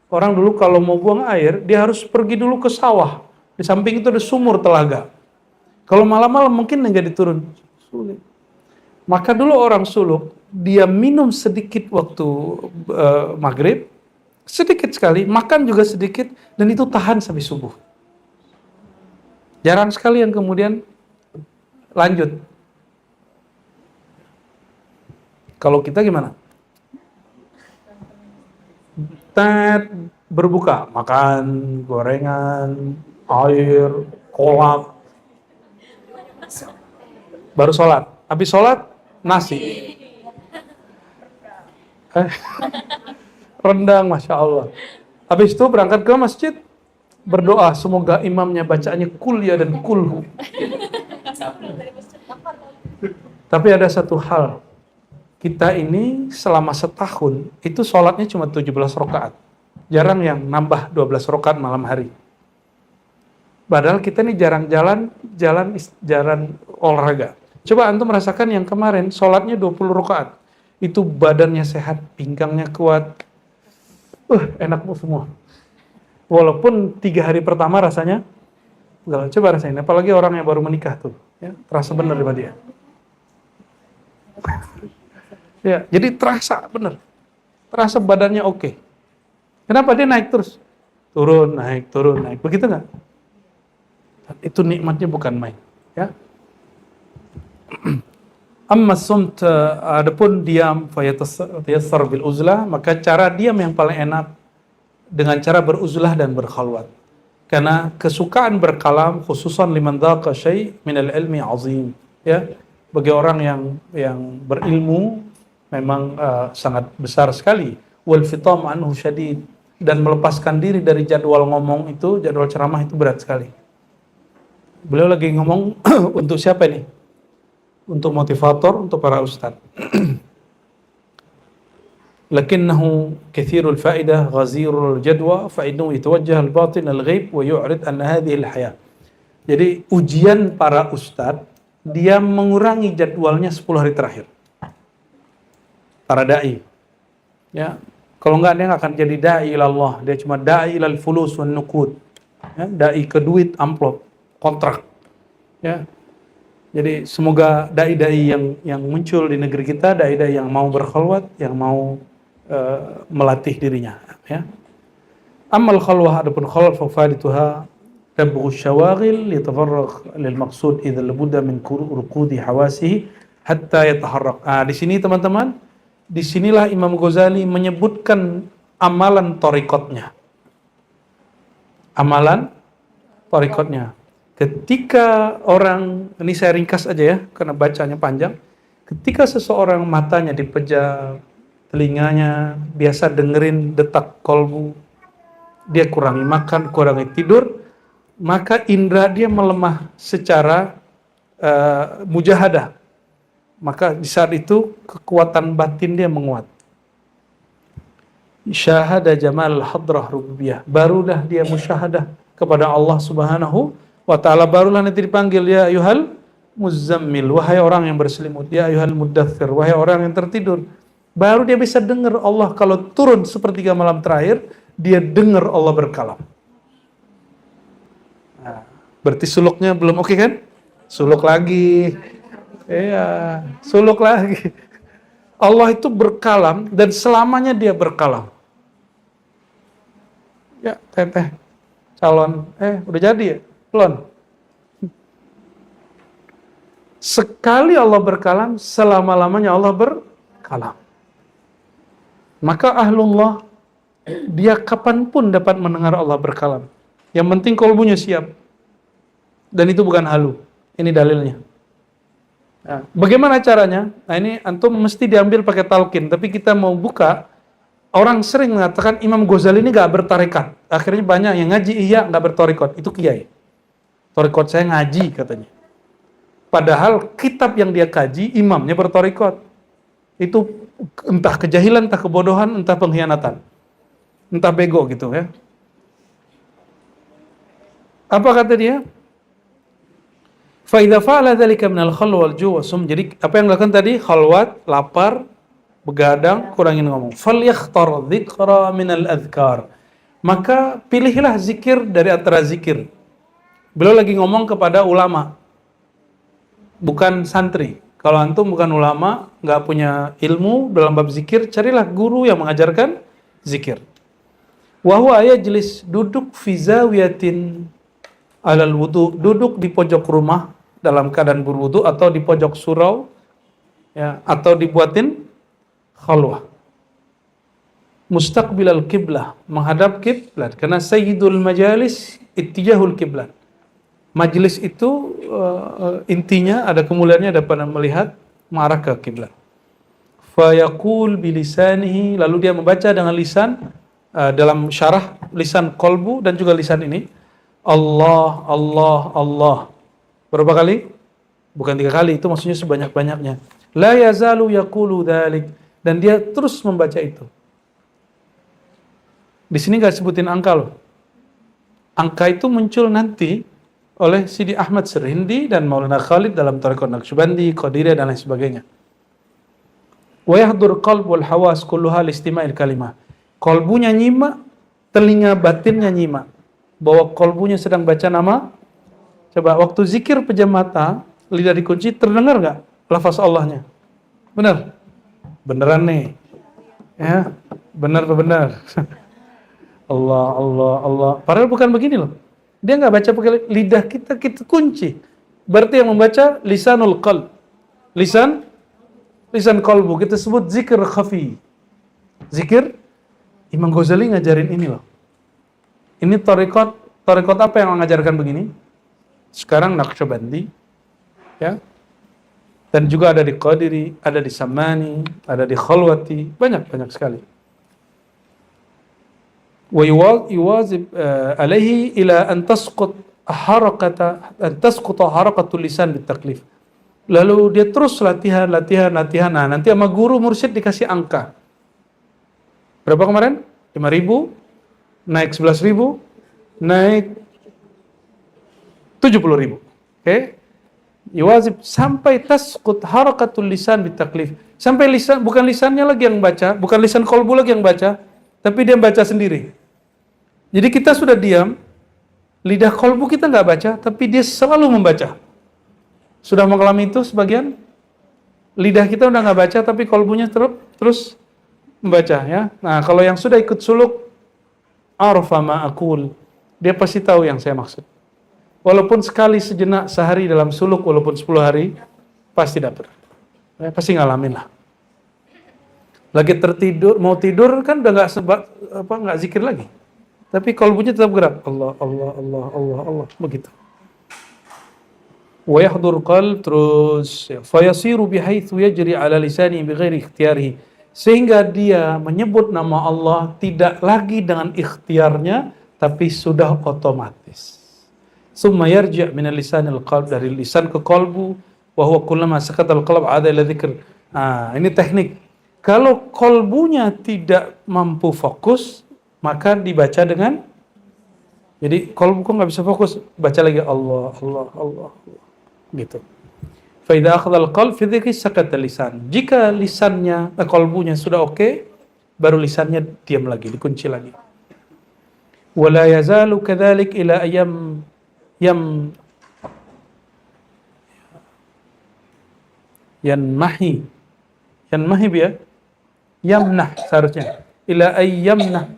Orang dulu kalau mau buang air, dia harus pergi dulu ke sawah. Di samping itu ada sumur telaga. Kalau malam-malam mungkin nggak diturun. Sulit. Maka dulu orang suluk, dia minum sedikit waktu maghrib, sedikit sekali, makan juga sedikit, dan itu tahan sampai subuh. Jarang sekali yang kemudian lanjut. Kalau kita gimana? Berbuka, makan gorengan, air, kolak, baru sholat. Habis sholat, nasi. Rendang, Masya Allah. Habis itu berangkat ke masjid, berdoa, semoga imamnya bacaannya kul ya dan kulhu. Tapi ada satu hal, kita ini selama setahun, itu sholatnya cuma 17 rakaat. Jarang yang nambah 12 rakaat malam hari. Padahal kita ini jarang jalan olahraga. Coba antum merasakan yang kemarin, sholatnya 20 rakaat. Itu badannya sehat, pinggangnya kuat. Enak semua. Walaupun 3 hari pertama rasanya, coba rasain. Apalagi orang yang baru menikah tuh. Ya, terasa benar sama dia. Ya, jadi terasa benar. Terasa badannya oke. Kenapa dia naik terus? Turun, naik. Begitu nggak? Itu nikmatnya bukan main. Ya. Amma sumt, adapun diam fayatasar bil uzlah, maka cara diam yang paling enak dengan cara beruzlah dan berkhalwat. Karena kesukaan berkalam khususan liman dhaqa syai' min al-ilmi azim, ya. Bagi orang yang berilmu memang sangat besar sekali. Wal fitam anhu syadid, dan melepaskan diri dari jadwal ngomong itu, jadwal ceramah itu berat sekali. Beliau lagi ngomong untuk siapa nih? Untuk motivator, untuk para ustadz. Lakinnahu kathirul fa'idah, ghazirul jadwa, fa'innahu yatawajjah al-batin al-ghaib wa yu'rid an hadhihi al-hayah. Jadi ujian para ustadz, dia mengurangi jadwalnya 10 hari terakhir. Para da'i. Ya, kalau enggak dia enggak akan jadi da'i ilallah, dia cuma da'i ilal fulus wan nuqud. Ya, da'i ke duit, amplop, kontrak. Ya. Jadi semoga dai-dai yang muncul di negeri kita, dai-dai yang mau berkhalwat, yang mau melatih dirinya. Ya. Amal khalwah, adapun khalwat fafadituha tabghu syawaghil litafarragh lil maqsud idza labudda min ruqudi hawasihi hatta yataharrak. Di sini teman-teman, disinilah Imam Ghazali menyebutkan amalan thariqatnya. Amalan thariqatnya. Ketika orang, ini saya ringkas aja ya, karena bacanya panjang. Ketika seseorang matanya dipejam, telinganya, biasa dengerin detak kolbu, dia kurangi makan, kurangi tidur, maka indera dia melemah secara mujahadah. Maka di saat itu kekuatan batin dia menguat. Syahada jamal hadrah rububiyah, barulah dia musyahadah kepada Allah Subhanahu wa ta'ala, barulah nanti dipanggil ya ayyuhal muzammil, wahai orang yang berselimut, ya ayyuhal muddaththir, wahai orang yang tertidur. Baru dia bisa dengar Allah kalau turun sepertiga malam terakhir, dia dengar Allah berkalam. Nah, berarti suluknya belum oke kan? Suluk lagi. Iya, suluk lagi. Allah itu berkalam dan selamanya dia berkalam. Ya, teteh calon, udah jadi ya? Belum. Sekali Allah berkalam, selama-lamanya Allah berkalam. Maka ahlullah, dia kapanpun dapat mendengar Allah berkalam. Yang penting kolbunya siap. Dan itu bukan halu. Ini dalilnya. Nah, bagaimana caranya? Nah, ini antum mesti diambil pakai talqin, tapi kita mau buka. Orang sering mengatakan Imam Ghazali ini gak bertarekat. Akhirnya banyak yang ngaji iya gak bertarekat. Itu kiai. Tarekat saya ngaji katanya. Padahal kitab yang dia kaji imamnya bertarekat. Itu entah kejahilan, entah kebodohan, entah pengkhianatan, entah bego gitu ya. Apa kata dia? Fa idza fa'ala dzalika minal khalwa wal ju' wasum. Jadi apa yang dilakukan tadi? Khalwat, lapar, begadang, kurangin ngomong. Falyakhtar dzikra minal adhkar. Maka pilihlah zikir dari antara zikir. Beliau lagi ngomong kepada ulama, bukan santri. Kalau antum bukan ulama, nggak punya ilmu dalam bab zikir, carilah guru yang mengajarkan zikir. Wa huwa yajlis, duduk fi zawiyatin alal wudu, duduk di pojok rumah dalam keadaan berwudu atau di pojok surau, ya, atau dibuatin khalwah. Mustaqbilal qiblah, menghadap kiblat, karena sayyidul majalis ittijahul kiblat. Majlis itu intinya ada kemuliaannya dapat melihat mengarah ke kiblat. Fa yaqul bilisanihi, lalu dia membaca dengan lisan, dalam syarah lisan kolbu dan juga lisan ini, Allah, Allah, Allah. Berapa kali? Bukan 3 kali, itu maksudnya sebanyak-banyaknya. La yazalu yaqulu dzalik, dan dia terus membaca itu. Di sini enggak sebutin angka loh. Angka itu muncul nanti oleh Sidi Ahmad Sirhindi dan Maulana Khalid dalam Thariqat Naqsyabandi, Qadiriyah dan lain sebagainya. Wa yahdur qalb wal hawas kulluha listima'il kalimah. Kolbunya nyimak, telinga batinnya nyimak bahwa kolbunya sedang baca nama. Coba waktu zikir pejam mata, lidah dikunci, terdengar nggak lafaz Allahnya? Benar? Beneran nih. Ya, benar. Allah, Allah, Allah. Padahal bukan begini loh. Dia nggak baca pakai lidah kita kunci. Berarti yang membaca lisanul qalb. Lisan qalbu. Kita sebut zikir khafi. Zikir, Imam Ghazali ngajarin ini loh. Ini tarekat apa yang mengajarkan begini? Sekarang Naqsyabandi, ya. Dan juga ada di Qadiri, ada di Samani, ada di Khalwati, banyak sekali. Wa yuwazib alaihi ila an tasqut harakatul lisan bitaklif. Lalu dia terus latihan. Nah, nanti sama guru mursyid dikasih angka. Berapa kemarin? 5.000, naik 11.000, naik 70.000. Oke? Yuwazib sampai tasqut harakatul lisan bitaklif. Sampai lisan, bukan lisannya lagi yang baca, bukan lisan kolbu lagi yang baca, tapi dia baca sendiri. Jadi kita sudah diam, lidah kolbu kita nggak baca, tapi dia selalu membaca. Sudah mengalami itu sebagian? Lidah kita udah nggak baca, tapi kolbunya terus membaca, ya. Nah, kalau yang sudah ikut suluk, arfa ma aqul, dia pasti tahu yang saya maksud. Walaupun sekali sejenak sehari dalam suluk, walaupun 10 hari, pasti dapat. Pasti ngalamin lah. Lagi tertidur, mau tidur kan udah nggak zikir lagi. Tapi kolbunya tetap gerak. Allah, Allah, Allah, Allah, Allah, begitu. Wa yahdur qalb, terus fa yasiru bihaitsu yajri ala lisani bighairi ikhtiyarihi. Sehingga dia menyebut nama Allah tidak lagi dengan ikhtiarnya, tapi sudah otomatis. Summa yarji' minal lisanil qalb, dari lisan ke kolbu, wa huwa kullama sakatal qalb ada ila dzikr. Ini teknik. Kalau kolbunya tidak mampu fokus, maka dibaca dengan, jadi kolbu kok nggak bisa fokus, baca lagi Allah, Allah, Allah, Allah. Gitu. Fa idza akhadha al-qalb fi dzikri sakata lisan. Jika lisannya, kolbunya sudah oke, baru lisannya diam lagi, dikunci lagi. Wala yazalu kadzalik ila yanmahi ya, yamnah seharusnya, ila ayyamnah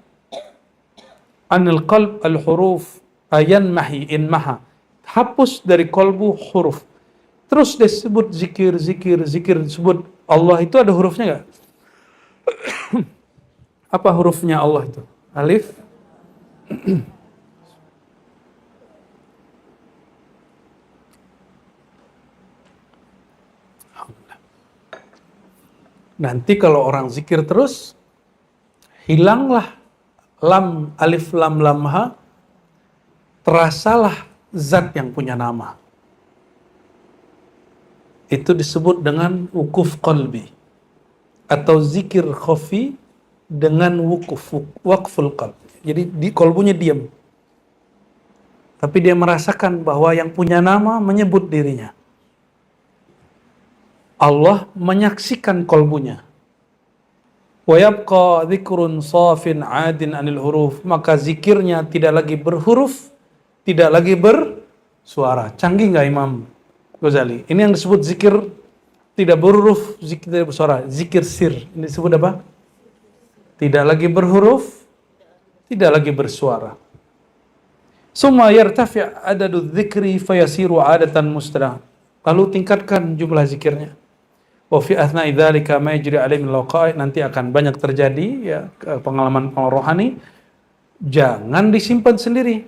anil qalb al huruf, ayanmahi, inmaha, hapus dari kolbu huruf. Terus disebut zikir, disebut Allah, itu ada hurufnya nggak? Apa hurufnya Allah itu? Alif. Nanti kalau orang zikir terus, hilanglah lam, alif, lam, lam, ha, terasalah zat yang punya nama. Itu disebut dengan wukuf qalbi, atau zikir khafi dengan waqful qalb. Jadi di kolbunya diam, tapi dia merasakan bahwa yang punya nama menyebut dirinya. Allah menyaksikan kolbunya. Wa yabqa dzikrun safin adin anil huruf, maka zikirnya tidak lagi berhuruf, tidak lagi bersuara. Canggih nggak Imam Ghazali? Ini yang disebut zikir tidak berhuruf, zikir tidak bersuara, zikir sir. Ini disebut apa? Tidak lagi berhuruf, tidak lagi bersuara. Summa yartafi' adadu dzikri fayasiru adatan mustarah. Lalu tingkatkan jumlah zikirnya. Wa fi athna'i dzalika ma yajri alaihi min laqa'i, nanti akan banyak terjadi ya pengalaman rohani. Jangan disimpan sendiri.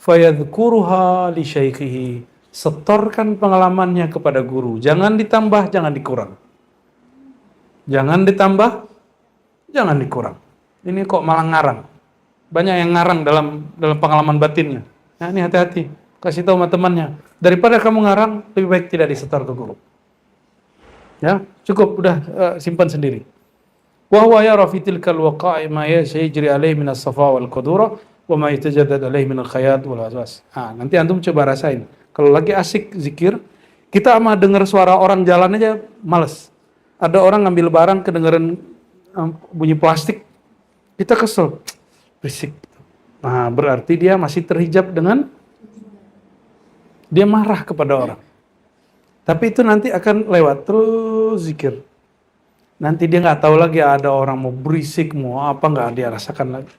Fayadhkuruha li syaikhihi, setorkan pengalamannya kepada guru. Jangan ditambah, jangan dikurang. Jangan ditambah, jangan dikurang. Ini kok malah ngarang. Banyak yang ngarang dalam pengalaman batinnya. Nah, ini hati-hati. Kasih tahu sama temannya. Daripada kamu ngarang, lebih baik tidak disetor ke guru. Ya, cukup udah simpan sendiri. Wa huwa yara fi tilkal waqa'i ma yajri alaihi min as-safa wal qudura wa ma yatajaddad alaihi min al-khayat wal waswas. Nanti antum coba rasain. Kalau lagi asik zikir, kita mah dengar suara orang jalan aja males. Ada orang ngambil barang kedengeran bunyi plastik, kita kesel, berisik. Nah, berarti dia masih terhijab dengan, dia marah kepada orang. Tapi itu nanti akan lewat terus zikir. Nanti dia nggak tahu lagi ada orang mau berisik, mau apa, nggak dia rasakan lagi.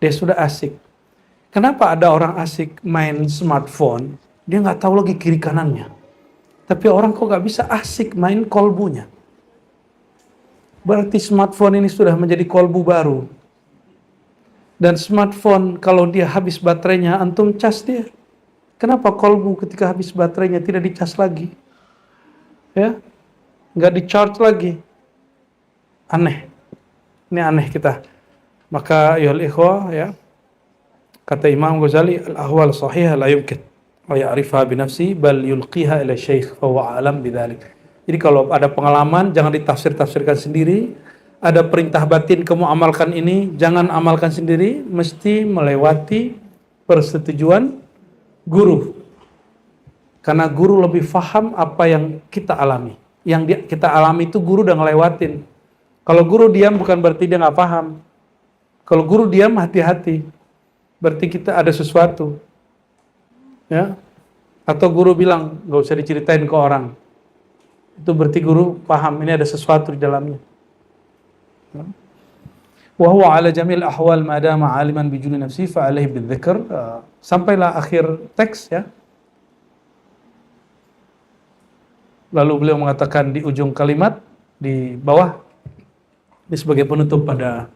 Dia sudah asik. Kenapa ada orang asik main smartphone, dia nggak tahu lagi kiri kanannya. Tapi orang kok nggak bisa asik main kolbunya? Berarti smartphone ini sudah menjadi kolbu baru. Dan smartphone kalau dia habis baterainya, antum cas dia. Kenapa kolbu ketika habis baterainya tidak dicas lagi? Ya, nggak di-charge lagi. Aneh. Ini aneh kita. Maka ya ikhwah, ya, kata Imam Ghazali, al-ahwal sahihah la yumkin wa ya'rifha bi nafsi bal yulqiha ila syekh fa huwa alam bidzalik. Jadi kalau ada pengalaman jangan ditafsir-tafsirkan sendiri. Ada perintah batin kamu amalkan ini, jangan amalkan sendiri, mesti melewati persetujuan guru. Karena guru lebih paham apa yang kita alami. Yang kita alami itu guru udah ngelewatin. Kalau guru diam bukan berarti dia nggak paham. Kalau guru diam, hati-hati. Berarti kita ada sesuatu. Ya. Atau guru bilang, nggak usah diceritain ke orang. Itu berarti guru paham, ini ada sesuatu di dalamnya. Wa huwa ala jamil ahwal ma dama aliman bi junni nafsi fa alaihi bidzikr. Sampailah akhir teks, ya. Lalu beliau mengatakan di ujung kalimat di bawah, ini sebagai penutup pada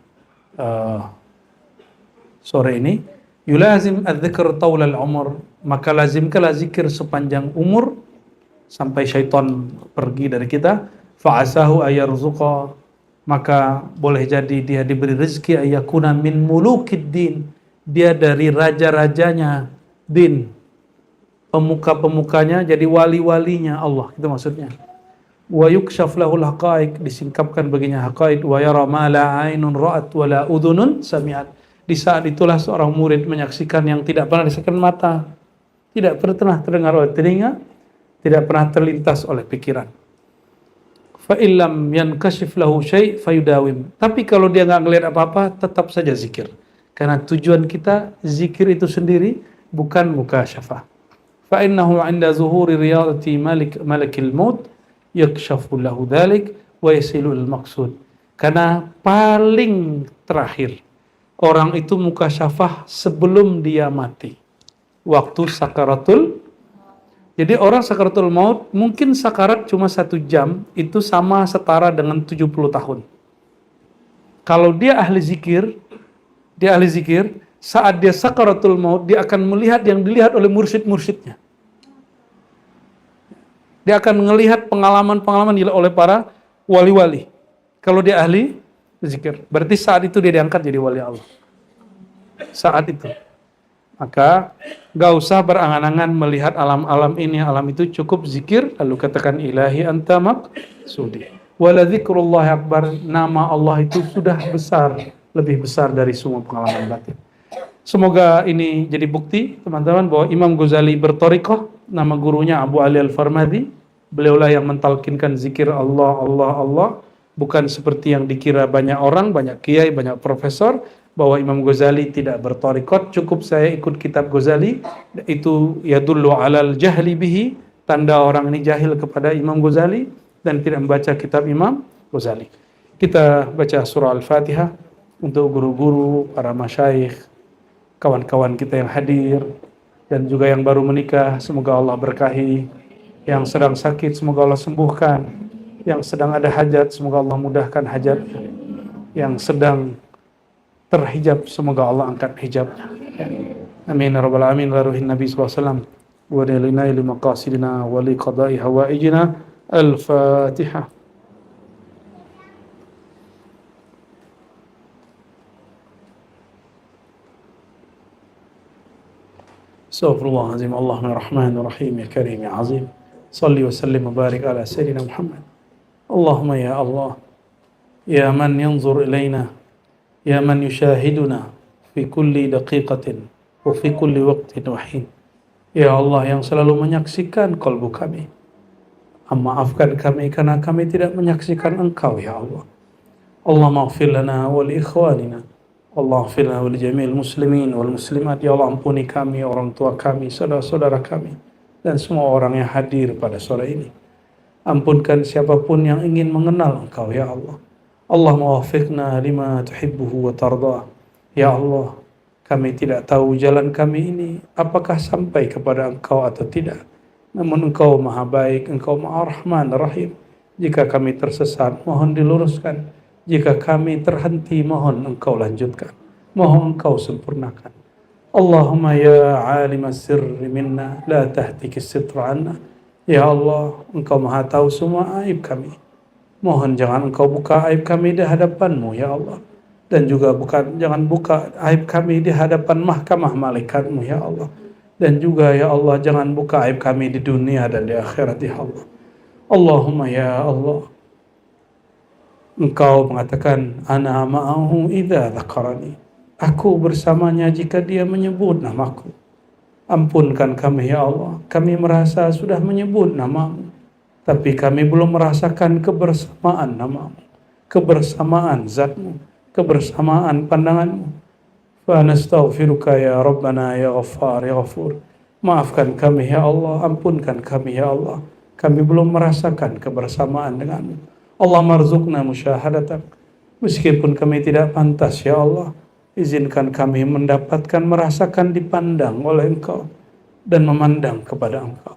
sore ini, yulazim adzikr taulal umur, maka lazimkanlah zikir sepanjang umur sampai syaitan pergi dari kita. Fa'asahu ayarzuqa maka boleh jadi dia diberi rezeki ayakuna min mulukid din, dia dari raja-rajanya din, pemuka-pemukanya jadi wali-walinya Allah, itu maksudnya. Wa yukshaf lahul haqaiq, disingkapkan baginya haqaiq, wa yara ma la ainun ra'at wa la udhunun sami'at. Di saat itulah seorang murid menyaksikan yang tidak pernah disaksikan mata, tidak pernah terdengar oleh telinga, tidak pernah terlintas oleh pikiran. Fa illam yankashif lahu syai' fayudawim. Tapi kalau dia enggak ngelihat apa-apa, tetap saja zikir. Karena tujuan kita zikir itu sendiri bukan mukasyafah. Fa innahu 'inda zuhuri riyadati malakil maut yakshafu lahu dzalik wa yasilul maqsud. Karena paling terakhir orang itu mukasyafah sebelum dia mati. Waktu sakaratul. Jadi orang sakaratul maut mungkin sakarat cuma 1 jam, itu sama setara dengan 70 tahun. Kalau dia ahli zikir, saat dia sakaratul maut, dia akan melihat yang dilihat oleh mursyid-mursyidnya. Dia akan melihat pengalaman-pengalaman oleh para wali-wali. Kalau dia ahli zikir, berarti saat itu dia diangkat jadi wali Allah. Saat itu. Maka gak usah berangan-angan melihat alam-alam ini, alam itu, cukup zikir, lalu katakan ilahi anta maqsudi. Wala dzikrullahi akbar, nama Allah itu sudah besar, lebih besar dari semua pengalaman batin. Semoga ini jadi bukti teman-teman bahwa Imam Ghazali berthariqah, nama gurunya Abu Ali Al-Farmadi, beliaulah yang mentalkinkan zikir Allah, Allah, Allah, bukan seperti yang dikira banyak orang, banyak kiai, banyak profesor, bahwa Imam Ghazali tidak berthariqat. Cukup saya ikut kitab Ghazali, itu yadullu alal jahli bihi, tanda orang ini jahil kepada Imam Ghazali dan tidak membaca kitab Imam Ghazali. Kita baca surah Al-Fatihah untuk guru-guru, para masyayikh, kawan-kawan kita yang hadir, dan juga yang baru menikah, semoga Allah berkahi. Yang sedang sakit, semoga Allah sembuhkan. Yang sedang ada hajat, semoga Allah mudahkan hajat. Yang sedang terhijab, semoga Allah angkat hijabnya. Amin ya rabbal alamin. La ruhin Nabi sallallahu alaihi wasallam wa dalina li maqasidina wa li qada'i hawaijina. Al-Fatihah. Astaghfirullahaladzim. Allahumma rahmanir rahim ya karim ya azim. Salli wa sallim wa barik ala sayyidina Muhammad. Allahumma ya Allah, ya man yanzur ilaina, ya man yushahiduna fi kulli daqiqatin wa fi kulli waqtin wa hin. Ya Allah yang selalu menyaksikan kalbu kami, maafkan kami karena kami tidak menyaksikan Engkau ya Allah. Allahumma ighfir lana wa li ikhwanina, Allah ighfir lana wa li jami'il muslimin wal muslimat. Ya Allah ampuni kami, orang tua kami, saudara-saudara kami, dan semua orang yang hadir pada sore ini. Ampunkan siapapun yang ingin mengenal Engkau ya Allah. Allahumma wafiqna lima tuhibbuhu wa tardah. Ya Allah, kami tidak tahu jalan kami ini apakah sampai kepada Engkau atau tidak. Namun Engkau maha baik, Engkau maha rahman rahim. Jika kami tersesat, mohon diluruskan. Jika kami terhenti, mohon Engkau lanjutkan. Mohon Engkau sempurnakan. Allahumma ya alimas sirri minna, la tahtikis sitra anna. Ya Allah, Engkau maha tahu semua aib kami. Mohon jangan Engkau buka aib kami di hadapan-Mu ya Allah. Dan juga jangan buka aib kami di hadapan mahkamah malaikat-Mu ya Allah. Dan juga ya Allah jangan buka aib kami di dunia dan di akhirat ya Allah. Allahumma ya Allah, Engkau mengatakan ana ma'ahu idza dzakarani. Aku bersamanya jika dia menyebut namaku. Ampunkan kami ya Allah, kami merasa sudah menyebut nama-Mu, tapi kami belum merasakan kebersamaan nama-Mu, kebersamaan zat-Mu, kebersamaan pandangan-Mu. Fa nastaghfiruka ya Rabbana ya Ghaffar ya Ghafur. Maafkan kami ya Allah, ampunkan kami ya Allah, kami belum merasakan kebersamaan dengan-Mu. Allah marzuqna musyahadatak. Meskipun kami tidak pantas ya Allah, izinkan kami mendapatkan, merasakan, dipandang oleh Engkau dan memandang kepada Engkau.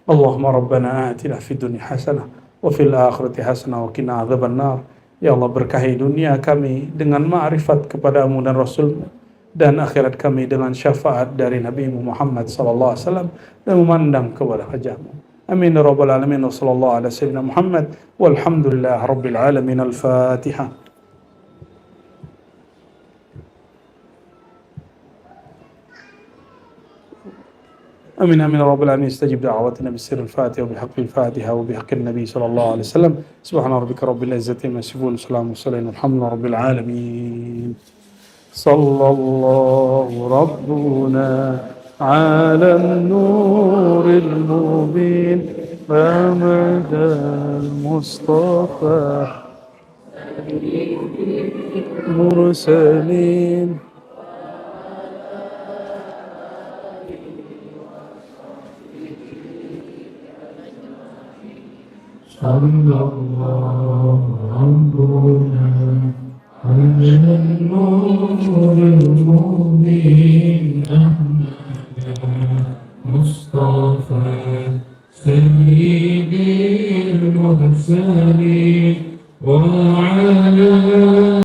Allahumma rabbana atina fid dunya hasanah wa fil akhirati hasanah wa qina adzabannar. Ya Allah, berkahi dunia kami dengan ma'rifat kepada-Mu dan Rasul-Mu, dan akhirat kami dengan syafaat dari Nabi Muhammad sallallahu alaihi wasallam, dan memandang kepada wajah-Mu. Amin ya rabbal alamin. Wa sallallahu ala sayyidina Muhammad walhamdulillah rabbil alamin. Al-Fatihah. امين امين يا رب العالمين. استجب دعوتنا بالسر الفاتحه وبحق الفاتحه وبحق النبي صلى الله عليه وسلم. سبحان ربك رب العزه عما يصفون وسلام المرسلين الحمد لله رب العالمين. صلى الله ربنا على النور المبين محمد المصطفى المرسلين. صلى الله ربنا على النور المبين